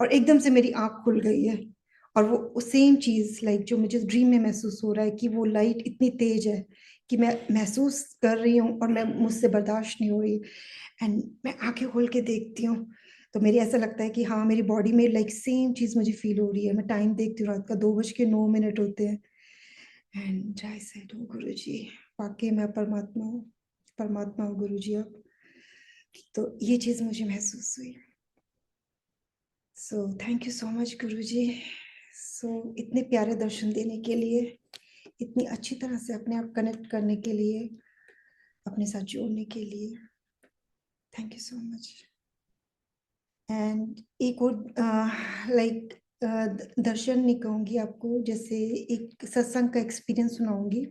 और एकदम से मेरी आंख खुल गई है, और वो सेम चीज लाइक जो मुझे ड्रीम में महसूस हो रहा है, कि वो लाइट इतनी तेज है कि मैं महसूस कर रही हूँ और मैं मुझसे बर्दाश्त नहीं हो रही। एंड मैं आंखें खोल के देखती हूँ, तो मेरी ऐसा लगता है कि हाँ मेरी बॉडी में लाइक सेम चीज मुझे फील हो रही है। मैं टाइम देखती हूँ, रात का 2:09 होते हैं। एंड आई सेड ओ गुरु जी, वाकई मैं परमात्मा हूँ, परमात्मा हूँ गुरु जी आप। तो ये चीज मुझे महसूस हुई। सो thank you so much Guru जी। सो इतने प्यारे दर्शन देने के लिए, इतनी अच्छी तरह से अपने आप कनेक्ट करने के लिए, अपने साथ जोड़ने के लिए, thank you so much. And एक और लाइक दर्शन नहीं कहूँगी आपको, जैसे एक सत्संग का एक्सपीरियंस सुनाऊंगी।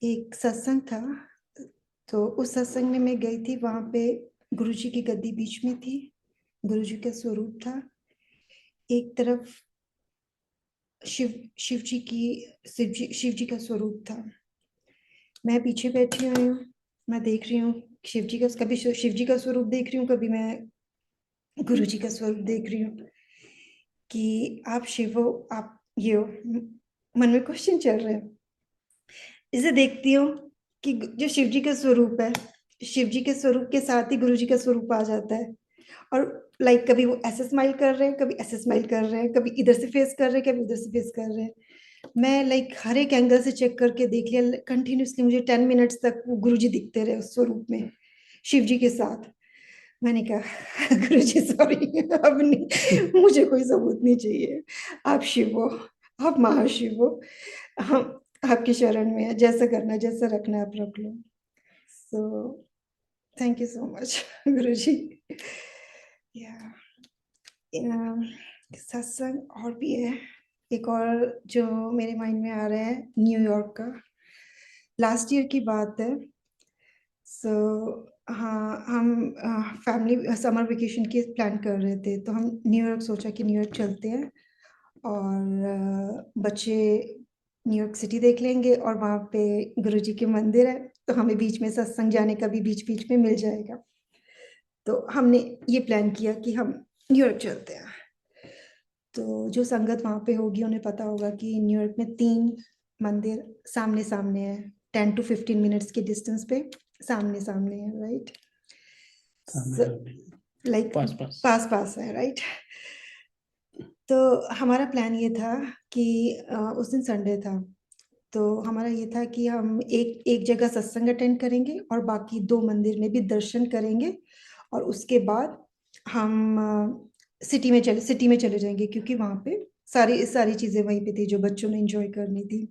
एक सत्संग था, तो उस सत्संग में मैं गई थी, वहां पे गुरुजी की गद्दी बीच में थी, गुरुजी का स्वरूप था, एक तरफ शिव शिव जी का स्वरूप था। मैं पीछे बैठी हुई हूँ, मैं देख रही हूँ शिव जी का, कभी शिव जी का स्वरूप देख रही हूँ, कभी मैं गुरु जी का स्वरूप देख रही हूँ, कि आप शिव हो, आप ये हो। मन में क्वेश्चन चल रहे हैं। इसे देखती हूँ कि जो शिव जी का स्वरूप है, शिव जी के स्वरूप के साथ ही गुरु जी का स्वरूप आ जाता है, और लाइक कभी वो ऐसे स्माइल कर रहे हैं, कभी ऐसे स्माइल कर रहे हैं, कभी इधर से फेस कर रहे हैं, कभी उधर से फेस कर रहे हैं। मैं लाइक हर एक एंगल से चेक करके देख लिया कंटिन्यूसली, मुझे 10 मिनट्स तक वो गुरु जी दिखते रहे उस स्वरूप में शिव जी के साथ। मैंने कहा गुरु जी सॉरी, अब नहीं, मुझे कोई सबूत नहीं चाहिए, आप शिव हो, आप महाशिव हो, हम आपकी शरण में है, जैसा करना जैसा रखना आप रख लो। So thank you so much Guru जी। या सत्संग और भी है, एक और जो मेरे माइंड में आ रहा है न्यूयॉर्क का, लास्ट ईयर की बात है। सो हाँ, हम फैमिली समर वेकेशन की प्लान कर रहे थे, तो हम न्यूयॉर्क सोचा कि न्यूयॉर्क चलते हैं और बच्चे न्यूयॉर्क सिटी देख लेंगे और वहाँ पे गुरुजी के मंदिर है, तो हमें बीच में सत्संग जाने का भी बीच बीच में मिल जाएगा। तो हमने ये प्लान किया कि हम न्यूयॉर्क चलते हैं। तो जो संगत वहाँ पे होगी उन्हें पता होगा कि न्यूयॉर्क में 3 मंदिर सामने सामने है, 10 to 15 मिनट्स के डिस्टेंस पे सामने सामने है, राइट? सामने सामने लाइक पास पास। पास पास है, राइट? तो हमारा प्लान ये था कि उस दिन संडे था, तो हमारा ये था कि हम एक एक जगह सत्संग अटेंड करेंगे और बाकी 2 मंदिर में भी दर्शन करेंगे, और उसके बाद हम सिटी में चले जाएंगे, क्योंकि वहाँ पे सारी सारी चीज़ें वहीं पे थी जो बच्चों ने एंजॉय करनी थी।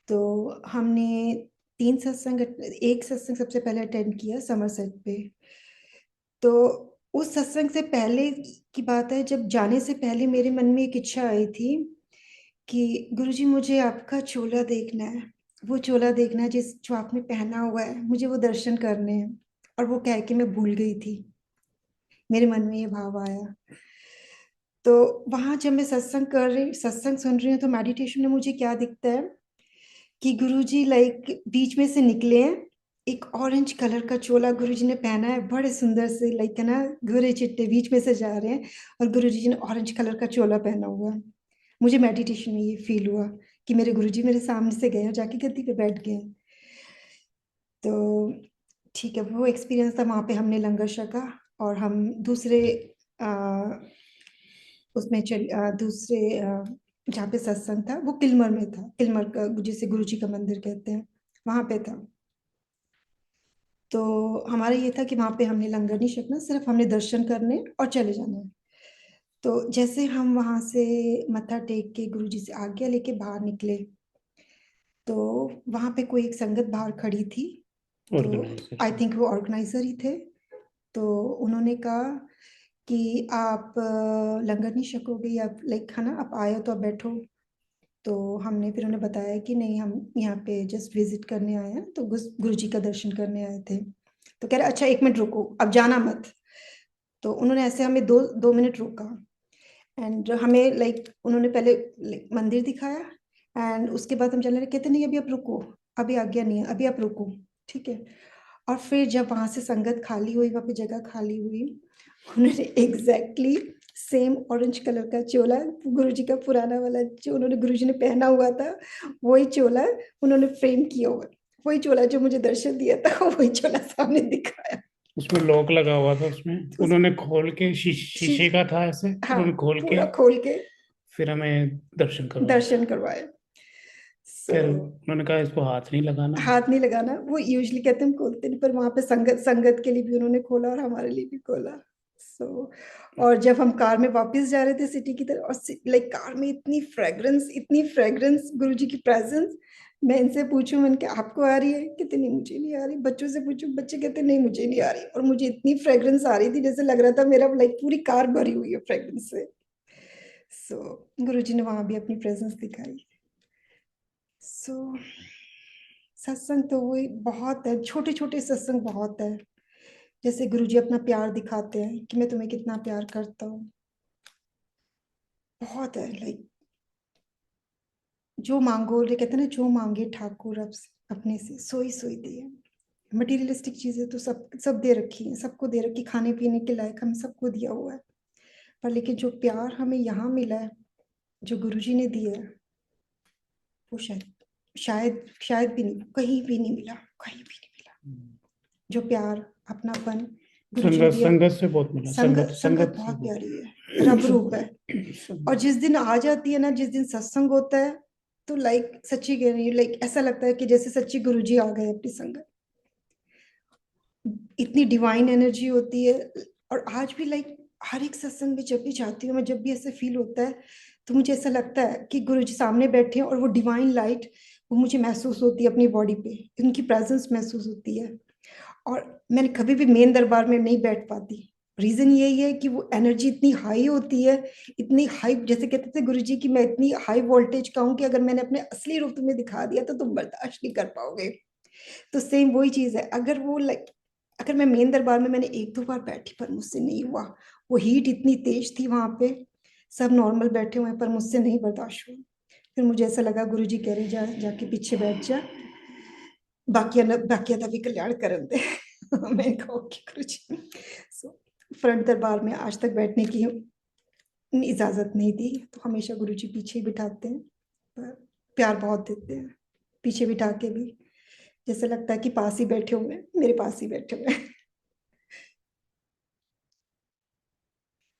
तो हमने 3 सत्संग, एक सत्संग सबसे पहले अटेंड किया समरसेट पे। तो उस सत्संग से पहले की बात है, जब जाने से पहले मेरे मन में एक इच्छा आई थी कि गुरुजी मुझे आपका चोला देखना है, वो चोला देखना है जिस जो आपने पहना हुआ है, मुझे वो दर्शन करने हैं। और वो कह के मैं भूल गई थी, मेरे मन में ये भाव आया। तो वहां जब मैं सत्संग सुन रही हूँ, तो मेडिटेशन में मुझे क्या दिखता है कि गुरुजी लाइक बीच में से निकले हैं, एक ऑरेंज कलर का चोला गुरुजी ने पहना है, बड़े सुंदर से, लाइक है ना, गोरे चिट्टे बीच में से जा रहे हैं, और गुरुजी जी ने ऑरेंज कलर का चोला पहना हुआ है। मुझे मेडिटेशन में ये फील हुआ कि मेरे गुरुजी मेरे सामने से गए और जाके गद्दी पे बैठ गए। तो ठीक है, वो एक्सपीरियंस था। वहाँ पे हमने लंगर छका और हम दूसरे आ, उसमें दूसरे जहाँ पे सत्संग था वो किलमर में था, किलमर का जिसे गुरुजी का मंदिर कहते हैं, वहाँ पे था। तो हमारा ये था कि वहाँ पे हमने लंगर नहीं छकना, सिर्फ हमने दर्शन करने और चले जाना है। तो जैसे हम वहाँ से मत्था टेक के गुरुजी से आज्ञा लेके बाहर निकले, तो वहाँ पे कोई एक संगत बाहर खड़ी थी। तो ऑर्गेनाइजर। आई थिंक वो ऑर्गेनाइजर ही थे। तो उन्होंने कहा कि आप लंगर नहीं छकोगे, या लाइक खाना आप आए हो तो आप बैठो। तो हमने फिर उन्हें बताया कि नहीं, हम यहाँ पे जस्ट विजिट करने आए हैं, तो गुरुजी का दर्शन करने आए थे। तो कह रहे अच्छा 1 मिनट रुको, अब जाना मत। तो उन्होंने ऐसे हमें 2 मिनट रोका, एंड हमें लाइक उन्होंने पहले मंदिर दिखाया, एंड उसके बाद हम चलने लगे, कहते नहीं अभी आप रुको, अभी आज्ञा नहीं है, अभी आप रुको, ठीक है। और फिर जब वहां से संगत खाली हुई, वहां पे जगह खाली हुई, उन्होंने एग्जैक्टली सेम ऑरेंज कलर का चोला, गुरुजी का पुराना वाला जो उन्होंने गुरुजी ने पहना हुआ था, वही चोला उन्होंने फ्रेम किया हुआ, वही चोला जो मुझे दर्शन दिया था, वही चोला सामने दिखाया। उसमें लॉक लगा हुआ था, उसमें उस उन्होंने खोल के शी शीशे का था ऐसे, हाँ, उन्होंने खोल के पूरा खोल के फिर हमें दर्शन करवाया। दर्शन करवाए। सो फिर उन्होंने कहा इसको हाथ नहीं लगाना। हाथ नहीं लगाना, वो यूजली कहते हैं हम खोलते नहीं, पर वहां पे संगत के लिए भी उन्होंने खोला और हमारे लिए भी खोला। सो और जब हम कार में वापस जा रहे थे सिटी की तरफ, और लाइक कार में इतनी फ्रेग्रेंस गुरुजी की प्रेजेंस, मैं इनसे पूछूं, मैंने कहा आपको आ रही है, कहते नहीं मुझे नहीं आ रही। बच्चों से पूछूं, बच्चे कहते नहीं मुझे नहीं आ रही, और मुझे इतनी फ्रेग्रेंस आ रही थी जैसे लग रहा था मेरा लाइक पूरी कार भरी हुई है फ्रेग्रेंस से। सो गुरुजी ने वहां भी अपनी प्रेजेंस दिखाई। सो सत्संग तो वही बहुत है, छोटे छोटे सत्संग बहुत है। जैसे गुरुजी अपना प्यार दिखाते हैं कि मैं तुम्हें कितना प्यार करता हूँ, बहुत है। लाइक जो मांगो, ये कहते हैं ना, जो मांगे ठाकुर अब अपने से सोई सोई दिए। मटेरियलिस्टिक चीजें तो सब सब दे रखी हैं, सबको दे रखी, खाने पीने के लायक हम सबको दिया हुआ है, पर लेकिन जो प्यार हमें यहाँ मिला है, जो गुरुजी ने दिया है, वो शायद शायद शायद भी नहीं, कहीं भी नहीं मिला, कहीं भी नहीं मिला। जो प्यार, अपनापन गुरुजी ने संगत दिया। संगत से बहुत मिला, संगत संगत संगत संगत से बहुत बहुत। प्यारी है, रब रूप है। और सब- जिस दिन आ जाती है ना, जिस दिन सत्संग होता है, तो लाइक सच्ची कह रही हूँ, लाइक ऐसा लगता है कि जैसे सच्ची गुरुजी आ गए अपनी संगत। इतनी डिवाइन एनर्जी होती है। और आज भी लाइक हर एक सत्संग में जब भी जाती हूँ मैं, जब भी ऐसे फील होता है, तो मुझे ऐसा लगता है कि गुरुजी सामने बैठे हैं, और वो डिवाइन लाइट वो मुझे महसूस होती है अपनी बॉडी पे, उनकी प्रेजेंस महसूस होती है। और मैंने कभी भी मेन दरबार में नहीं बैठ पाती, रीजन यही है कि वो एनर्जी इतनी हाई होती है, इतनी हाई, जैसे कहते थे गुरुजी की मैं इतनी हाई वोल्टेज का हूँ कि अगर मैंने अपने असली रूप तुम्हें दिखा दिया तो तुम बर्दाश्त नहीं कर पाओगे। तो सेम वही चीज है, अगर वो लाइक अगर मैं मेन दरबार में मैंने एक दो बार बैठी पर मुझसे नहीं हुआ, वो हीट इतनी तेज थी वहां पे, सब नॉर्मल बैठे हुए हैं पर मुझसे नहीं बर्दाश्त हुआ। फिर मुझे ऐसा लगा गुरु जी कह रहे जाके पीछे बैठ जा, बाकी दा भी कल्याण करन दे। मैंने कहा ओके गुरु जी। सो फ्रंट दरबार में आज तक बैठने की इजाजत नहीं दी, तो हमेशा गुरु जी पीछे ही बिठाते हैं, पर प्यार बहुत देते हैं पीछे बिठा के भी, जैसे लगता है कि पास ही बैठे हुए हैं, मेरे पास ही बैठे हुए हैं।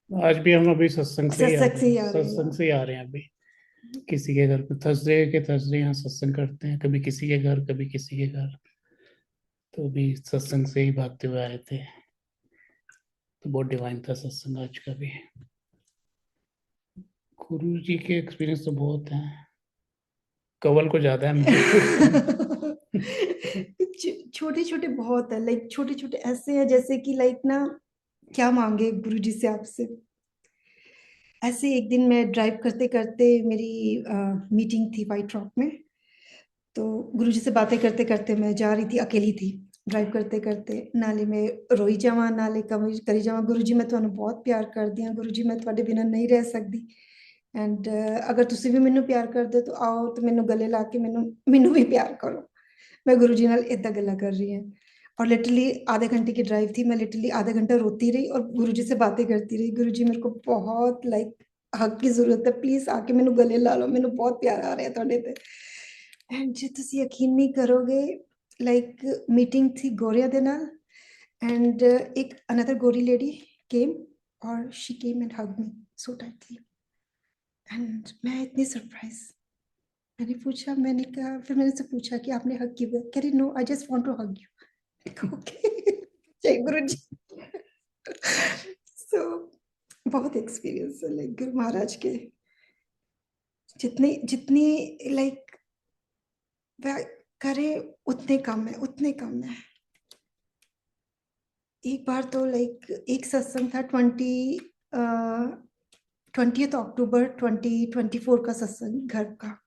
आज भी हम अभी सत्संग से ही आ सत्संग रहे से ही हैं, आ रहे सत्संग हैं। से ही आ रहे हैं अभी। किसी के घर पे थर्सडे यहाँ सत्संग करते हैं, कभी किसी के घर कभी किसी के घर। तो अभी सत्संग से ही भागते हुए आए थे, तो बहुत डिवाइन था सत्संग आज का भी। गुरु जी के एक्सपीरियंस तो बहुत हैं, कवल को ज्यादा है, मेरे को कम। छोटे छोटे बहुत है, लाइक छोटे छोटे ऐसे हैं जैसे कि लाइक ना, क्या मांगे गुरु जी से आपसे। ऐसे एक दिन मैं ड्राइव करते करते, मेरी मीटिंग थी वाइट रॉक में, तो गुरुजी से बातें करते करते मैं जा रही थी, अकेली थी, ड्राइव करते करते नाले में रोई जावा, नाले करी जावा, गुरुजी मैं ਤੁਹਾਨੂੰ बहुत प्यार करदी हां, गुरुजी मैं ਤੁਹਾਡੇ बिना नहीं रह सकदी, एंड अगर ਤੁਸੀਂ भी ਮੈਨੂੰ प्यार ਕਰਦੇ तो आओ तो ਮੈਨੂੰ गले ला के ਮੈਨੂੰ भी प्यार करो। मैं गुरुजी नाल इतना गल्ला कर रही हूँ, और लिटरली आधे घंटे की ड्राइव थी, मैं लिटरली आधा घंटा रोती रही और गुरुजी से बातें करती रही, गुरुजी मेरे को बहुत लाइक हक की जरूरत है, प्लीज आके मैनू गले ला लो, मैनू बहुत प्यार आ रहा है ਤੁਹਾਡੇ ਤੇ। एंड जी तुसी यकीन नहीं करोगे, लाइक मीटिंग थी गोरिया दे नाल, एंड एक अनदर गोरी लेडी केम, और she came and hug me so tightly, and मैं इतनी सरप्राइज, मैंने पूछा, मैंने कहा, फिर मैंने से पूछा कि आपने हग क्यों, कह रही no I just want to hug you. Okay जय गुरु जी। सो बहुत एक्सपीरियंस है लाइक गुरु महाराज के, जितनी जितनी लाइक वह करे उतने कम है, उतने कम है। एक बार तो लाइक एक सत्संग था 20th अक्टूबर 2024 का सत्संग, घर का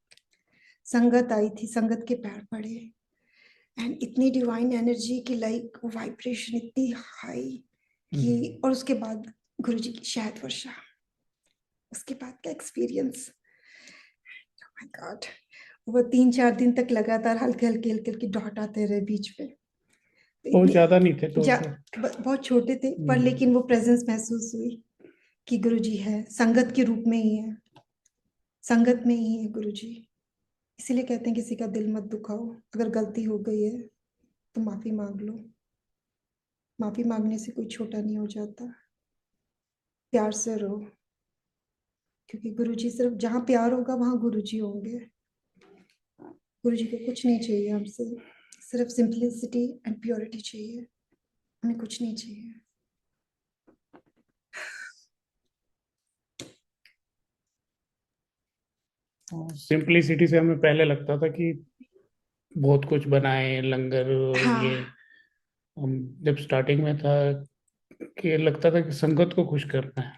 संगत आई थी, संगत के पैर पड़े, एंड इतनी डिवाइन एनर्जी की लाइक वाइब्रेशन इतनी हाई कि, और उसके बाद गुरु जी की शहद वर्षा, उसके बाद का एक्सपीरियंस, माय गॉड, वो 3-4 दिन तक लगातार हल्के हल्के हल्के हल्के डॉट आते रहे बीच में, तो बहुत इतनी ज्यादा नहीं थे तो बहुत छोटे थे पर लेकिन वो प्रेजेंस महसूस हुई कि गुरु जी है, संगत के रूप में ही है, संगत में ही है गुरु जी। इसीलिए कहते हैं किसी का दिल मत दुखाओ, अगर गलती हो गई है तो माफी मांग लो, माफी मांगने से कोई छोटा नहीं हो जाता, प्यार से रहो, क्योंकि गुरु जी सिर्फ जहाँ प्यार होगा वहां गुरु जी होंगे। गुरु जी को कुछ नहीं चाहिए हमसे, सिर्फ सिंपलिसिटी एंड प्योरिटी चाहिए, हमें कुछ नहीं चाहिए। सिंपलिसिटी से हमें पहले लगता था कि बहुत कुछ बनाए लंगर, ये हाँ हम जब स्टार्टिंग में था कि लगता था कि संगत को खुश करना है।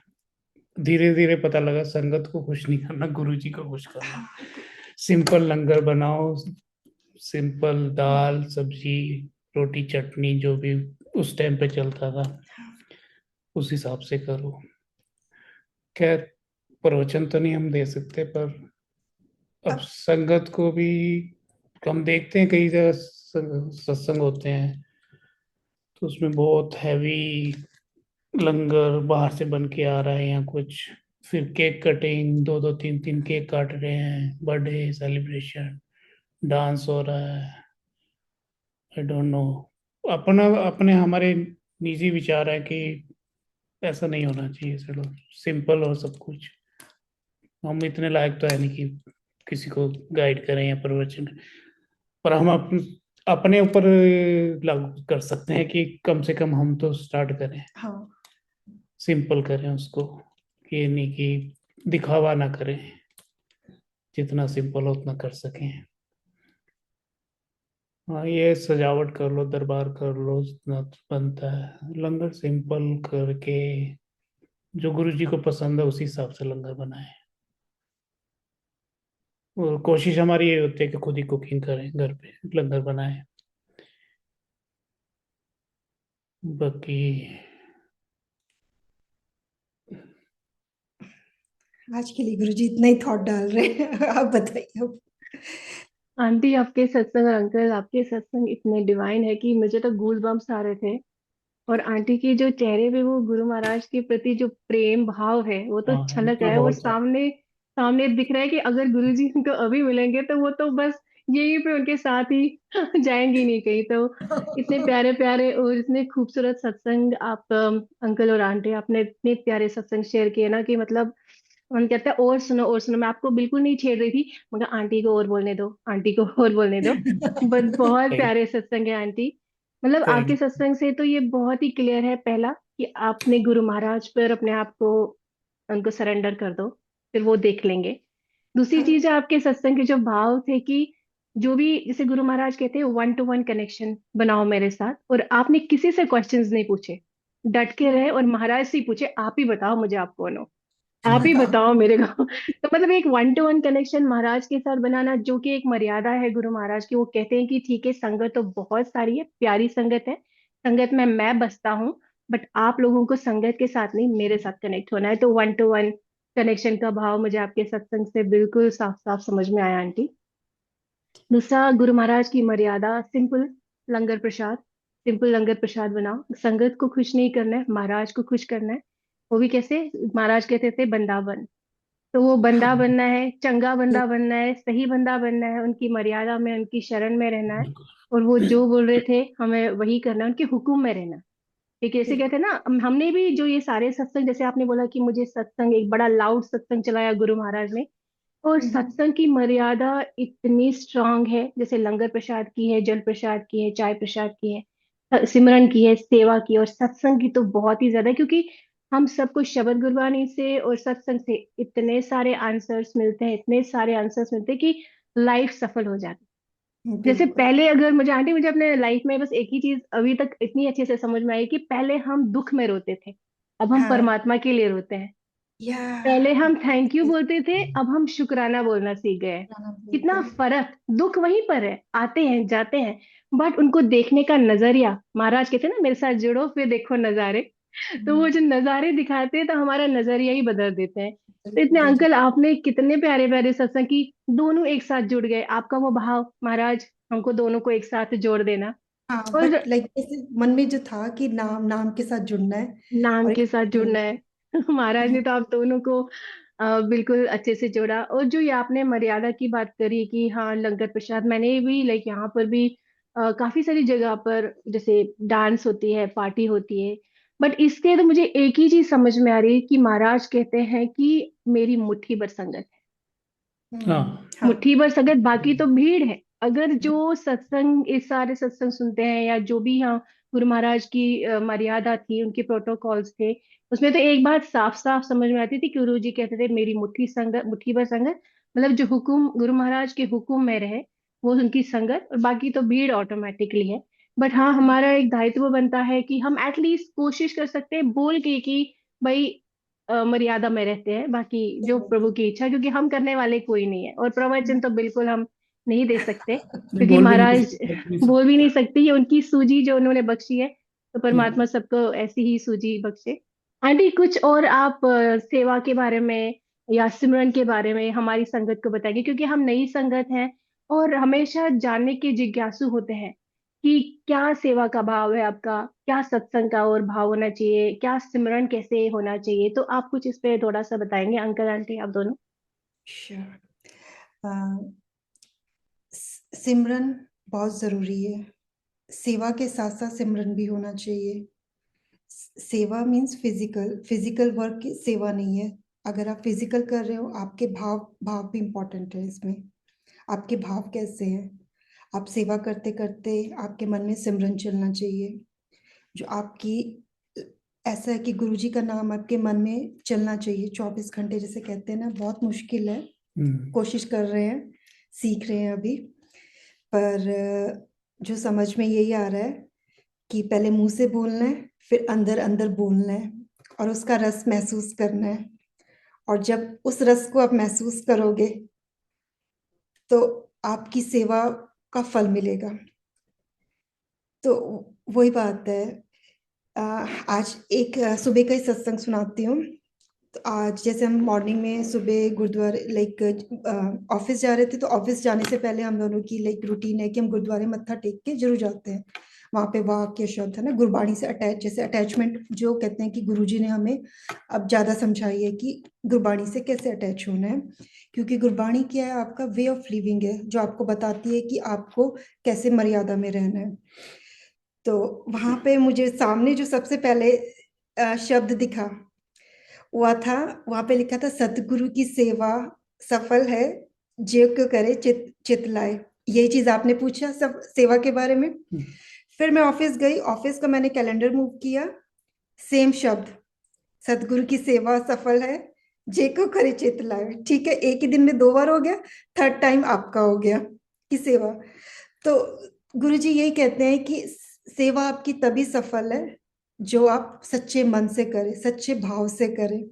धीरे धीरे पता लगा संगत को खुश नहीं करना, गुरु जी को खुश करना। हाँ सिंपल लंगर बनाओ, सिंपल दाल सब्जी रोटी चटनी जो भी उस टाइम पे चलता था उस हिसाब से करो। खैर प्रवचन तो नहीं हम दे सकते, पर अब अब संगत को भी हम देखते हैं, कई जगह सत्संग होते हैं तो उसमें बहुत हैवी लंगर बाहर से बन के आ रहा है या कुछ, फिर केक कटिंग, दो दो तीन तीन केक काट रहे हैं, बर्थडे सेलिब्रेशन, डांस हो रहा है। आई डोंट नो, अपना अपने हमारे निजी विचार है कि ऐसा नहीं होना चाहिए, चलो सिंपल हो सब कुछ। हम इतने लायक तो है नहीं कि किसी को गाइड करें या प्रवचन, पर हम अपने ऊपर लागू कर सकते हैं कि कम से कम हम तो स्टार्ट करें, हाँ सिंपल करें उसको, ये नहीं कि दिखावा ना करें, जितना सिंपल हो उतना कर सकें। हाँ ये सजावट कर लो, दरबार कर लो, जितना बनता है लंगर सिंपल करके जो गुरु जी को पसंद है उसी हिसाब से लंगर बनाए। और कोशिश हमारी ये होती है कि खुद ही कुकिंग करें, घर पे लंगर बनाए। बाकी आज के लिए गुरुजी इतना ही थॉट डाल रहे हैं। आप बताइए अब। आंटी, आपके सत्संग और अंकल आपके सत्संग इतने डिवाइन है कि मुझे तो गूज बम्स आ रहे थे। और आंटी की जो चेहरे पे वो गुरु महाराज के प्रति जो प्रेम भाव है वो तो हाँ, छलक तो रहा है। और बहुत ज्यादा। सामने सामने दिख रहा है कि अगर गुरु जी उनको अभी मिलेंगे तो वो तो बस यहीं पे उनके साथ ही जाएंगी नहीं कहीं। तो इतने प्यारे प्यारे और इतने खूबसूरत सत्संग आप अंकल और आंटी आपने इतने प्यारे सत्संग शेयर किए ना कि मतलब मन कहता है और सुनो और सुनो। मैं आपको बिल्कुल नहीं छेड़ रही थी, मगर आंटी को और बोलने दो, आंटी को और बोलने दो। बट बहुत थैंक प्यारे सत्संग है आंटी। मतलब आपके थैंक सत्संग से तो ये बहुत ही क्लियर है, पहला कि आपने गुरु महाराज पर अपने आप को उनको सरेंडर कर दो, फिर वो देख लेंगे। दूसरी हाँ। चीज है आपके सत्संग के जो भाव थे कि जो भी जैसे गुरु महाराज कहते हैं 1 to 1 कनेक्शन बनाओ मेरे साथ। और आपने किसी से क्वेश्चंस नहीं पूछे, डट के रहे और महाराज से ही पूछे, आप ही बताओ मुझे आप कौन हो, आप ही बताओ मेरे को। तो मतलब एक 1 to 1 कनेक्शन महाराज के साथ बनाना, जो कि एक मर्यादा है गुरु महाराज की। वो कहते हैं कि ठीक है, संगत तो बहुत सारी है, प्यारी संगत है, संगत में मैं बसता हूँ, बट आप लोगों को संगत के साथ नहीं मेरे साथ कनेक्ट होना है। तो 1 to 1 कनेक्शन का भाव मुझे आपके सत्संग से बिल्कुल साफ साफ समझ में आया आंटी। दूसरा, गुरु महाराज की मर्यादा सिंपल लंगर प्रसाद, सिंपल लंगर प्रसाद बनाओ। संगत को खुश नहीं करना है, महाराज को खुश करना है। वो भी कैसे? महाराज कहते थे बंदावन, तो वो बंदा हाँ। बनना है, चंगा बंदा बनना है, सही बंदा बनना है, उनकी मर्यादा में उनकी शरण में रहना है। बिल्कुल। और वो जो बोल रहे थे हमें वही करना है, उनके हुक्म में रहना है। ठीक है, ऐसे कहते बिल्कुल। हैं ना, हमने भी जो ये सारे सत्संग, जैसे आपने बोला कि मुझे सत्संग एक बड़ा लाउड सत्संग चलाया गुरु महाराज ने, और हम्म। सत्संग की मर्यादा इतनी स्ट्रांग है, जैसे लंगर प्रसाद की है, जल प्रसाद की है, चाय प्रसाद की है, सिमरन की है, सेवा की है, और सत्संग की तो बहुत ही ज्यादा है। क्योंकि हम सबको शब्द गुरबानी से और सत्संग से इतने सारे आंसर्स मिलते हैं, इतने सारे आंसर्स मिलते हैं कि लाइफ सफल हो जाती है। जैसे बिल्कुल। पहले, अगर मुझे आंटी, मुझे अपने लाइफ में बस एक ही चीज अभी तक इतनी अच्छे से समझ में आई कि पहले हम दुख में रोते थे, अब हम हाँ। परमात्मा के लिए रोते हैं। या पहले हम थैंक यू बिल्कुल बोलते थे, अब हम शुक्राना बोलना सीख गए। गाना बोलते कितना हैं। फर्क! दुख वहीं पर है, आते हैं जाते हैं, बट उनको देखने का नजरिया, महाराज कहते हैं ना, मेरे साथ जुड़ो फिर देखो नजारे। तो वो हम्म, जो नजारे दिखाते हैं तो हमारा नजरिया ही बदल देते हैं। तो इतने बदल अंकल जाता आपने कितने प्यारे प्यारे सत्संग की, दोनों एक साथ जुड़ गए, आपका वो भाव महाराज हमको दोनों को एक साथ जोड़ देना। है। हाँ, और बट लाइक जैसे मन में जो था कि नाम नाम के साथ जुड़ना है नाम और एक के साथ जुड़ना जुड़ना है। महाराज ने तो आप दोनों को बिल्कुल अच्छे से जोड़ा। और जो ये आपने मर्यादा की बात करी कि हाँ लंगर प्रसाद, मैंने भी लाइक यहाँ पर भी काफी सारी जगह पर जैसे डांस होती है, पार्टी होती है, बट इसके तो मुझे एक ही चीज समझ में आ रही है कि महाराज कहते हैं कि मेरी मुट्ठी भर संगत, हाँ। मुट्ठी भर संगत, बाकी तो भीड़ है। अगर जो सत्संग, इस सारे सत्संग सुनते हैं या जो भी, हाँ गुरु महाराज की मर्यादा थी, उनके प्रोटोकॉल्स थे, उसमें तो एक बात साफ साफ समझ में आती थी कि गुरु जी कहते थे मेरी मुट्ठी संगत, मुट्ठी भर संगत, मतलब जो हुकुम गुरु महाराज के हुकुम में रहे वो उनकी संगत, और बाकी तो भीड़ ऑटोमेटिकली है। बट हाँ, हमारा एक दायित्व बनता है कि हम एटलीस्ट कोशिश कर सकते हैं बोल के कि भाई मर्यादा में रहते हैं, बाकी जो प्रभु की इच्छा, क्योंकि हम करने वाले कोई नहीं है। और प्रवचन तो बिल्कुल हम नहीं दे सकते, नहीं, क्योंकि बोल भी नहीं महाराज सकते, बोल भी नहीं बोल भी सकते। नहीं सकती, ये उनकी सूजी जो उन्होंने बख्शी है। तो परमात्मा हम्म। सबको ऐसी ही सूजी बख्शे। आंटी, कुछ और आप सेवा के बारे में या सिमरन के बारे में हमारी संगत को बताएंगे, क्योंकि हम नई संगत हैं और हमेशा जानने के जिज्ञासु होते हैं कि क्या सेवा का भाव है आपका, क्या सत्संग का और भाव होना चाहिए, क्या सिमरन कैसे होना चाहिए। तो आप कुछ इस पे थोड़ा सा बताएंगे अंकल आंटी आप दोनों। श्योर। सिमरन बहुत जरूरी है। सेवा के साथ साथ सिमरन भी होना चाहिए। सेवा मीन्स फिजिकल फिजिकल वर्क की सेवा नहीं है। अगर आप फिजिकल कर रहे हो, आपके भाव भाव भी इम्पोर्टेंट है इसमें। आपके भाव कैसे हैं? आप सेवा करते करते आपके मन में सिमरन चलना चाहिए। जो आपकी ऐसा है कि गुरुजी का नाम आपके मन में चलना चाहिए 24 घंटे, जैसे कहते हैं ना, बहुत मुश्किल है। हम्म। कोशिश कर रहे हैं, सीख रहे हैं अभी। पर जो समझ में यही आ रहा है कि पहले मुंह से बोलना है, फिर अंदर अंदर बोलना है, और उसका रस महसूस करना है। और जब उस रस को आप महसूस करोगे तो आपकी सेवा का फल मिलेगा। तो वही बात है। आज एक सुबह का ही सत्संग सुनाती हूँ। तो आज जैसे हम मॉर्निंग में सुबह गुरुद्वारे ऑफिस जा रहे थे, तो ऑफिस जाने से पहले हम दोनों की रूटीन है कि हम गुरुद्वारे मत्था टेक के जरूर जाते हैं। वहाँ पे वाक्य शब्द है ना, गुरबाणी से जैसे अटैचमेंट जो कहते हैं कि गुरुजी ने हमें अब ज्यादा समझाई है कि गुरबाणी से कैसे अटैच होना है। क्योंकि गुरबाणी क्या है, आपका वे ऑफ लिविंग है, जो आपको बताती है कि आपको कैसे मर्यादा में रहना है। तो वहां पे मुझे सामने जो सबसे पहले शब्द दिखा हुआ था, वहां पे लिखा था, सतगुरु की सेवा सफल है, जे को करे चित लाए। यही चीज आपने पूछा सब सेवा के बारे में। फिर मैं ऑफिस गई, ऑफिस का मैंने कैलेंडर मूव किया, सेम शब्द, सतगुरु की सेवा सफल है, जे को करे चित लाए। ठीक है, एक ही दिन में 2 बार हो गया, थर्ड टाइम आपका हो गया कि सेवा। तो गुरुजी यही कहते हैं कि सेवा आपकी तभी सफल है जो आप सच्चे मन से करें, सच्चे भाव से करें।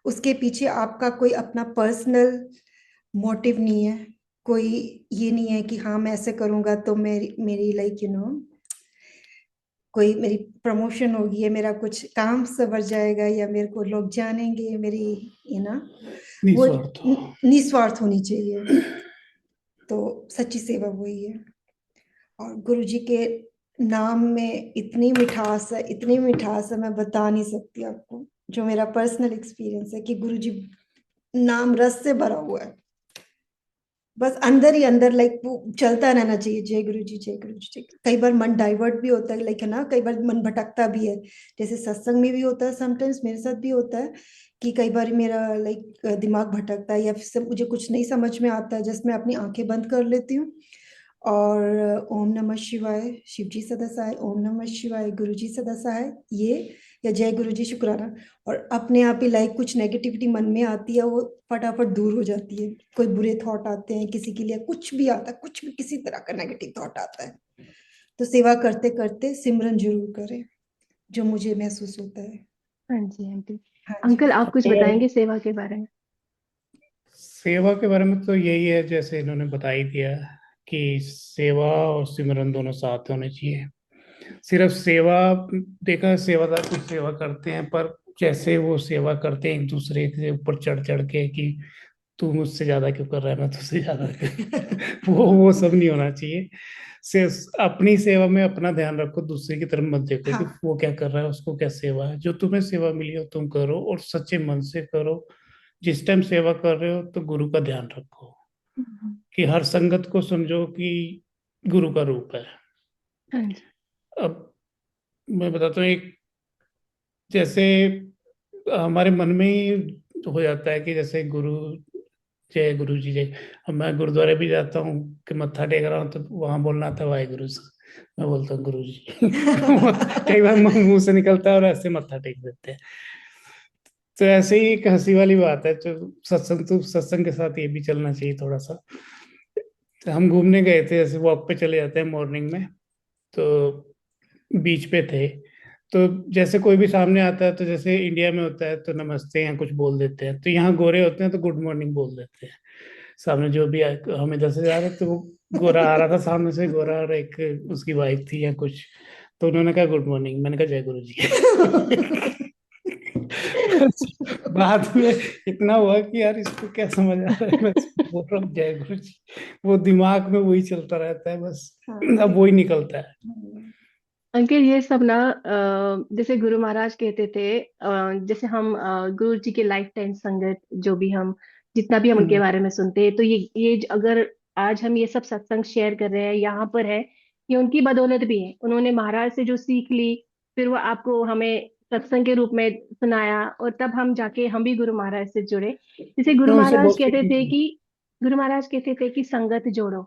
उसके पीछे आपका कोई अपना पर्सनल मोटिव नहीं है। कोई ये नहीं है कि हाँ मैं ऐसे करूंगा तो मेरी मेरी लाइक कोई मेरी प्रमोशन होगी, या मेरा कुछ काम सवर जाएगा, या मेरे को लोग जानेंगे, मेरी यू नो वो निस्वार्थ। निस्वार्थ होनी चाहिए। तो सच्ची सेवा वही है। और गुरुजी के नाम में इतनी मिठास है, इतनी मिठास है, मैं बता नहीं सकती आपको। जो मेरा पर्सनल एक्सपीरियंस है कि गुरुजी नाम रस से भरा हुआ है, बस अंदर ही अंदर लाइक वो चलता रहना चाहिए, जय गुरु जी जय गुरु जी। कई बार मन डाइवर्ट भी होता है, लाइक है ना, कई बार मन भटकता भी है। जैसे सत्संग में भी होता है, समटाइम्स मेरे साथ भी होता है कि कई बार मेरा लाइक दिमाग भटकता है, या फिर मुझे कुछ नहीं समझ में आता है, जैसे मैं अपनी आंखें बंद कर लेती हूँ और ओम नमः शिवाय, शिव जी सदा सहाय, ओम नमः शिवाय, गुरु जी सदा सहाय, ये, या जय गुरु जी शुक्राना। और अपने आप ही लाइक कुछ नेगेटिविटी मन में आती है, वो फटाफट दूर हो जाती है। कोई बुरे थॉट आते हैं, किसी के लिए कुछ भी आता है, कुछ भी किसी तरह का नेगेटिव थॉट आता है, तो सेवा करते करते सिमरन जरूर करें, जो मुझे महसूस होता है। हाँ जी आंटी। हाँ जी। अंकल आप कुछ और बताएंगे सेवा के बारे में? सेवा के बारे में तो यही है, जैसे इन्होंने बता ही दिया कि सेवा और सिमरन दोनों साथ होने चाहिए। सिर्फ सेवा, देखा है सेवादार कुछ सेवा करते हैं, पर जैसे वो सेवा करते हैं एक दूसरे के ऊपर चढ़ चढ़ के कि तू मुझसे ज्यादा क्यों कर रहा है, मैं तुझसे ज्यादा क्यों, वो सब नहीं होना चाहिए। सिर्फ अपनी सेवा में अपना ध्यान रखो, दूसरे की तरफ मत देखो कि हाँ वो क्या कर रहा है, उसको क्या सेवा है। जो तुम्हें सेवा मिली हो तुम करो, और सच्चे मन से करो। जिस टाइम सेवा कर रहे हो तो गुरु का ध्यान रखो, कि हर संगत को समझो कि गुरु का रूप है। हाँ जी। अब मैं बताता हूँ एक, जैसे हमारे मन में ही हो जाता है कि जैसे गुरु, जय गुरु जी जय। अब मैं गुरुद्वारे भी जाता हूँ कि मत्था टेक रहा हूँ, तो वहां बोलना था वाहिगुरु से, मैं बोलता हूँ गुरु जी। कई बार मुंह से निकलता है और ऐसे मत्था टेक देते हैं। तो ऐसे ही एक हंसी वाली बात है, तो सत्संग के साथ ये भी चलना चाहिए थोड़ा सा। तो हम घूमने गए थे, ऐसे वॉक पे चले जाते हैं मॉर्निंग में, तो बीच पे थे। तो जैसे कोई भी सामने आता है, तो जैसे इंडिया में होता है तो नमस्ते या कुछ बोल देते हैं, तो यहाँ गोरे होते हैं तो गुड मॉर्निंग बोल देते हैं। सामने जो भी हम इधर से जा रहे थे, तो वो गोरा आ रहा था सामने से, गोरा, और एक उसकी वाइफ थी या कुछ, तो उन्होंने कहा गुड मॉर्निंग, मैंने कहा जय गुरु जी। बाद में इतना हुआ कि यार इसको क्या समझ आ रहा है, मैं इसको बोल रहा हूँ जय गुरु जी। वो दिमाग में वही चलता रहता है बस, हाँ। अब वही निकलता है। अंकित ये सब ना जैसे गुरु महाराज कहते थे, जैसे हम गुरु जी के लाइफ टाइम संगत जो भी हम जितना भी हम उनके हम्म, बारे में सुनते हैं, तो ये अगर आज हम ये सब सत्संग शेयर कर रहे हैं यहाँ पर है, ये उनकी बदौलत भी है। उन्होंने महाराज से जो सीख ली, फिर वो आपको हमें सत्संग के रूप में सुनाया, और तब हम जाके हम भी गुरु महाराज से जुड़े। जैसे मैं गुरु उनसे महाराज बहुत कहते सीखी थे थी। कि गुरु महाराज कहते थे कि संगत जोड़ो।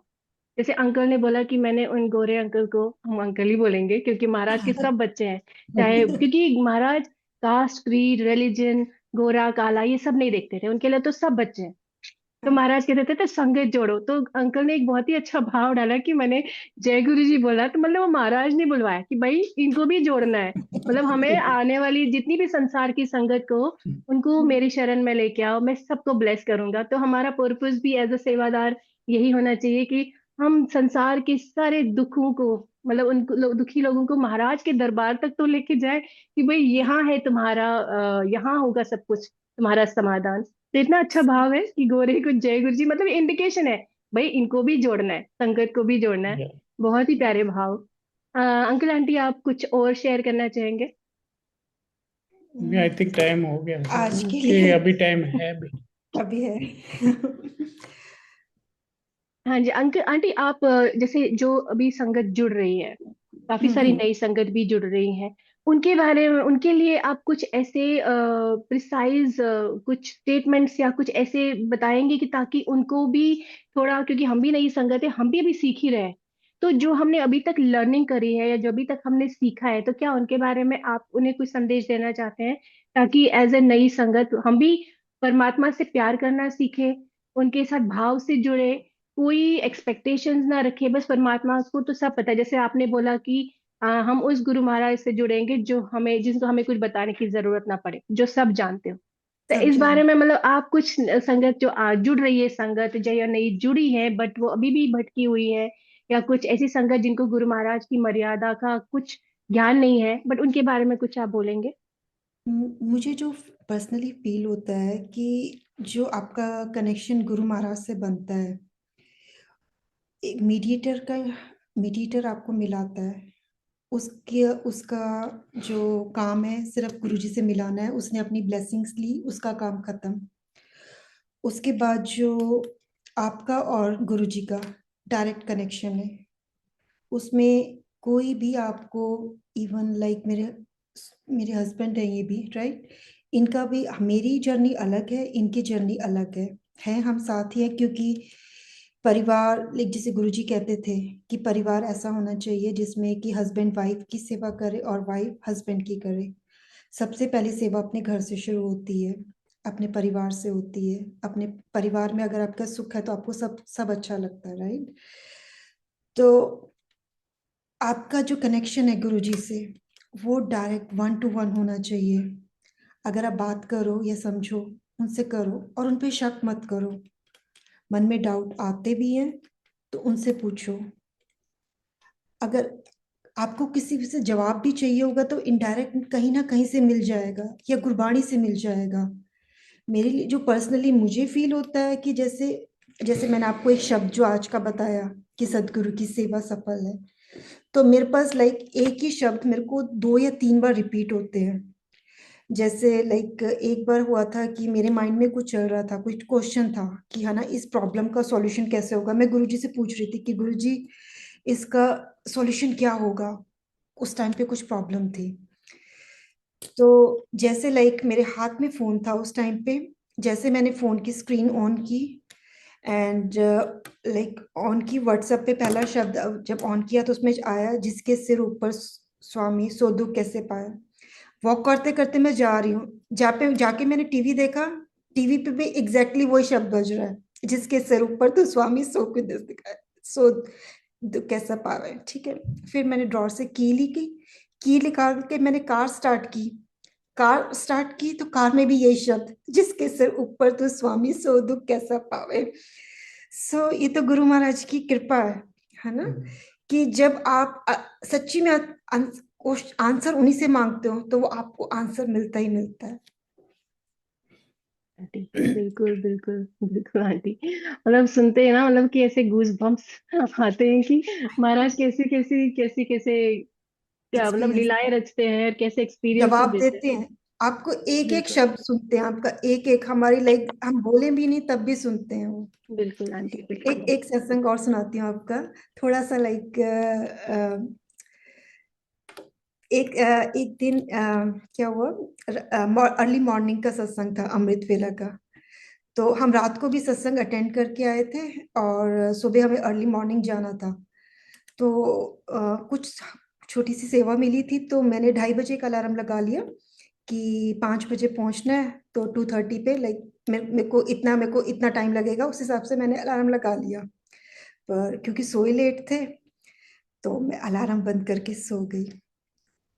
जैसे अंकल ने बोला कि मैंने उन गोरे अंकल को, हम अंकल ही बोलेंगे क्योंकि महाराज के सब बच्चे हैं, चाहे, क्योंकि महाराज कास्ट क्रीड रिलीजन, गोरा काला ये सब नहीं देखते थे, उनके लिए तो सब बच्चे हैं। तो महाराज कहते थे तो संगत जोड़ो। तो अंकल ने एक बहुत ही अच्छा भाव डाला कि मैंने जय गुरु जी बोला, तो मतलब वो महाराज ने बुलवाया कि भाई इनको भी जोड़ना है। मतलब हमें आने वाली जितनी भी संसार की संगत को, उनको मेरी शरण में लेके आओ, मैं सबको ब्लेस करूंगा। तो हमारा पर्पस भी एज अ सेवादार यही होना चाहिए कि हम संसार के सारे दुखों को, मतलब उन दुखी लोगों को महाराज के दरबार तक तो लेके जाए कि भाई यहाँ है तुम्हारा, यहाँ होगा सब कुछ तुम्हारा समाधान। तो इतना अच्छा भाव है कि गोरे को जय गुरु जी, मतलब इंडिकेशन है भाई इनको भी जोड़ना है, संगत को भी जोड़ना है। या बहुत ही प्यारे भाव। अंकल आंटी आप कुछ और शेयर करना चाहेंगे? आई थिंक टाइम हो गया है आज के कि लिए अभी टाइम है अभी। अभी है। हाँ जी अंकल आंटी, आप जैसे जो अभी संगत जुड़ रही है, काफी सारी हम्म। नई संगत भी जुड़ रही हैं, उनके बारे में, उनके लिए आप कुछ ऐसे प्रिसाइज कुछ स्टेटमेंट्स या कुछ ऐसे बताएंगे कि ताकि उनको भी थोड़ा, क्योंकि हम भी नई संगत है, हम भी अभी सीख ही रहे हैं, तो जो हमने अभी तक लर्निंग करी है या जो अभी तक हमने सीखा है, तो क्या उनके बारे में आप उन्हें कुछ संदेश देना चाहते हैं, ताकि एज ए नई संगत हम भी परमात्मा से प्यार करना सीखे, उनके साथ भाव से जुड़े, कोई एक्सपेक्टेशंस ना रखे, बस परमात्मा को तो सब पता है, जैसे आपने बोला कि हम उस गुरु महाराज से जुड़ेंगे जो हमें, जिनको हमें कुछ बताने की जरूरत ना पड़े, जो सब जानते हो। तो सब इस जान। बारे में मतलब आप कुछ, संगत जो जुड़ रही है, संगत जो या नई जुड़ी है बट वो अभी भी भटकी हुई है, या कुछ ऐसी संगत जिनको गुरु महाराज की मर्यादा का कुछ ज्ञान नहीं है, बट उनके बारे में कुछ आप बोलेंगे? मुझे जो पर्सनली फील होता है कि जो आपका कनेक्शन गुरु महाराज से बनता है, एक मीडिएटर आपको मिलाता है, उसके उसका जो काम है सिर्फ गुरुजी से मिलाना है, उसने अपनी ब्लेसिंग्स ली, उसका काम खत्म। उसके बाद जो आपका और गुरुजी का डायरेक्ट कनेक्शन है, उसमें कोई भी आपको, इवन लाइक मेरे मेरे हस्बैंड है ये भी, राइट, इनका भी, मेरी जर्नी अलग है, इनकी जर्नी अलग है हम साथ ही हैं, क्योंकि परिवार, लाइक जैसे गुरुजी कहते थे कि परिवार ऐसा होना चाहिए जिसमें कि हस्बैंड वाइफ की सेवा करे और वाइफ हस्बैंड की करे। सबसे पहली सेवा अपने घर से शुरू होती है, अपने परिवार से होती है। अपने परिवार में अगर आपका सुख है तो आपको सब सब अच्छा लगता है, राइट। तो आपका जो कनेक्शन है गुरुजी से, वो डायरेक्ट वन टू वन होना चाहिए। अगर आप बात करो या समझो, उनसे करो और उन पे शक मत करो। मन में डाउट आते भी हैं तो उनसे पूछो। अगर आपको किसी से जवाब भी चाहिए होगा तो इनडायरेक्ट कहीं ना कहीं से मिल जाएगा या गुरबाणी से मिल जाएगा। मेरे लिए जो पर्सनली मुझे फील होता है कि जैसे जैसे मैंने आपको एक शब्द जो आज का बताया कि सदगुरु की सेवा सफल है, तो मेरे पास लाइक एक ही शब्द मेरे को 2 या 3 बार रिपीट होते हैं। जैसे लाइक एक बार हुआ था कि मेरे माइंड में कुछ चल रहा था, कुछ क्वेश्चन था कि है ना, इस प्रॉब्लम का सॉल्यूशन कैसे होगा। मैं गुरुजी से पूछ रही थी कि गुरुजी इसका सॉल्यूशन क्या होगा। उस टाइम पे कुछ प्रॉब्लम थी, तो जैसे लाइक मेरे हाथ में फोन था उस टाइम पे, जैसे मैंने फोन की स्क्रीन ऑन की एंड लाइक ऑन की, व्हाट्सएप पे पहला शब्द जब ऑन किया तो उसमें आया, जिसके सिर ऊपर स्वामी सो दुख कैसे पाया। वॉक करते करते मैं जा रही हूँ, जहाँ पे जाके मैंने टीवी देखा, टीवी पे भी एग्जैक्टली वही शब्द बज रहा है, जिसके सिर ऊपर तो स्वामी सो के दिस दिखाए, सो दुख कैसा पावे। ठीक है, फिर मैंने ड्रॉर से की ली, की निकाल के मैंने कार स्टार्ट की तो कार में भी यही शब्द, जिसके सिर ऊपर तो स्वामी सो दुख कैसा पावे। सो ये तो गुरु महाराज की कृपा है ना, कि जब आप सच्ची में आंसर उन्हीं से मांगते हो तो वो आपको आंसर मिलता ही मिलता है। आंटी, बिल्कुल बिल्कुल बिल्कुल आंटी, मतलब सुनते हैं ना, मतलब कि ऐसे गूज बम्स आते हैं कि महाराज कैसे कैसे कैसे कैसे, क्या मतलब एक्सपीरियंस लीलाएं रचते हैं, कैसे एक्सपीरियंसेस जवाब देते हैं। देते हैं आपको, एक एक बिल्कुल शब्द सुनते हैं आपका, एक एक हमारी लाइक हम बोले भी नहीं तब भी सुनते हैं वो। बिल्कुल आंटी, एक बिल्कुल। एक सत्संग और सुनाती हूँ आपका, थोड़ा सा लाइक एक दिन क्या हुआ, अर्ली मॉर्निंग का सत्संग था, अमृत वेला का। तो हम रात को भी सत्संग अटेंड करके आए थे और सुबह हमें अर्ली मॉर्निंग जाना था। तो कुछ छोटी सी सेवा मिली थी, तो मैंने 2:30 बजे का अलार्म लगा लिया कि 5 बजे पहुंचना है, तो 2:30 पे लाइक मेरे को इतना टाइम लगेगा, उस हिसाब से मैंने अलार्म लगा लिया। पर क्योंकि सोए लेट थे तो मैं अलार्म बंद करके सो गई।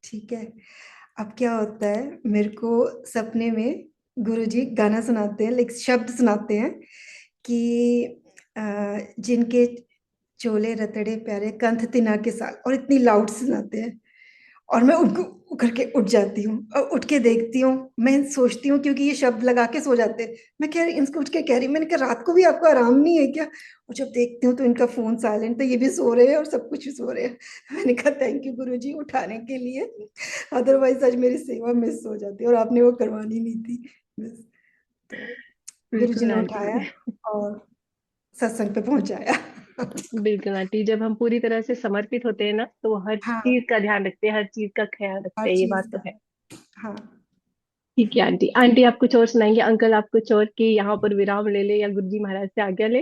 ठीक है, अब क्या होता है, मेरे को सपने में गुरुजी गाना सुनाते हैं, लाइक शब्द सुनाते हैं कि जिनके चोले रतड़े प्यारे कंठ तिना के साल, और इतनी लाउड सुनाते हैं। और मैं उनको उठ के उठ जाती हूँ और उठ के देखती हूँ, मैं सोचती हूँ क्योंकि ये शब्द लगा के सो जाते हैं, मैं कह रही इनको उठ के कह रही, मैंने कहा रात को भी आपको आराम नहीं है क्या? और जब देखती हूँ तो इनका फोन साइलेंट, तो ये भी सो रहे हैं और सब कुछ भी सो रहे हैं। मैंने कहा थैंक यू गुरुजी उठाने के लिए, अदरवाइज आज मेरी सेवा मिस हो जाती और आपने वो करवानी नहीं थी मिस। तो गुरुजी बिल्कुल ने आंटी। उठाया और सत्संग पे पहुंचाया। बिल्कुल आंटी, जब हम पूरी तरह से समर्पित होते हैं ना, तो वो हर हाँ, चीज का ध्यान रखते हैं, हर चीज का ख्याल रखते हर हैं, ये चीज बात तो का। है। हाँ। ठीक है आंटी। आंटी आप कुछ और सुनाएंगे, अंकल आप कुछ और, कि यहाँ पर विराम ले ले या गुरुजी महाराज से आज्ञा ले?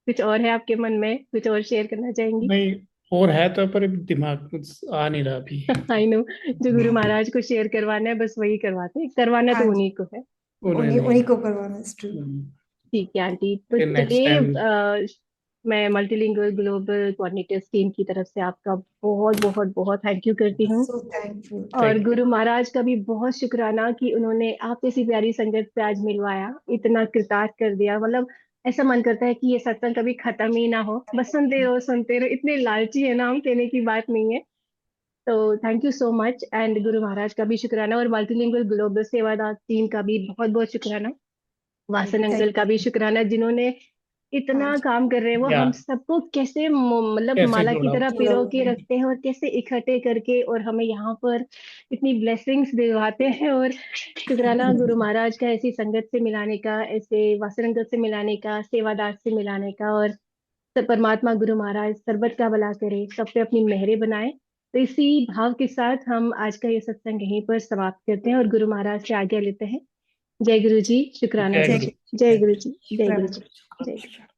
कुछ और है आपके मन में, कुछ और शेयर करना चाहेंगी? नहीं, और है तो, पर दिमाग कुछ आ नहीं रहा अभी। आई नो, जो गुरु महाराज को शेयर करवाना है बस वही करवाते हैं, करवाना हाँ तो जी, उन्हीं को है। उन्हें उन्हीं नहीं। उन्हीं को करवाना है, ट्रू। ठीक है आंटी, तो फिर नेक्स्ट चलिए, टाइम। मैं मल्टीलिंगुअल ग्लोबल कोऑर्डिनेटर्स टीम की तरफ से आपका बहुत बहुत बहुत थैंक यू करती हूँ। So thankful. और थैंक गुरु महाराज का भी बहुत शुक्राना कि उन्होंने आप जैसी प्यारी संगत से आज मिलवाया, इतना कृतार्थ कर दिया। मतलब ऐसा मन करता है कि ये सत्संग कभी खत्म ही ना हो, बस सुनते रहो, इतने लालची है ना हम, कहने की बात नहीं है। तो thank you so much, and Guru Maharaj का भी शुक्राना, और मल्टीलिंगुअल ग्लोबल सेवादार टीम का भी बहुत बहुत शुक्राना। वासन थैंक अंकल का भी शुक्राना, जिन्होंने हाँ इतना जी, काम कर रहे हैं। वो या हम सबको कैसे मतलब कैसे माला की जोड़ा। तरह जुड़ा पिरो हुआ के है। रखते हैं, और कैसे इकट्ठे करके और हमें यहाँ पर इतनी ब्लेसिंग्स दिलवाते हैं। और शुक्राना गुरु महाराज का ऐसी संगत से मिलाने का, ऐसे वासन अंकल से मिलाने का, सेवादार से मिलाने का। और सब परमात्मा गुरु महाराज सर्बत का भला करे, सब पे अपनी मेहरे बनाए। तो इसी भाव के साथ हम आज का ये सत्संग यहीं पर समाप्त करते हैं और गुरु महाराज से आज्ञा लेते हैं। जय गुरु जी, शुक्राना जय जी। जय गुरु। जय जय गुरु गुरु। जी, जय गुरु शुक्राना जी, गुरुजी। जय गुरु।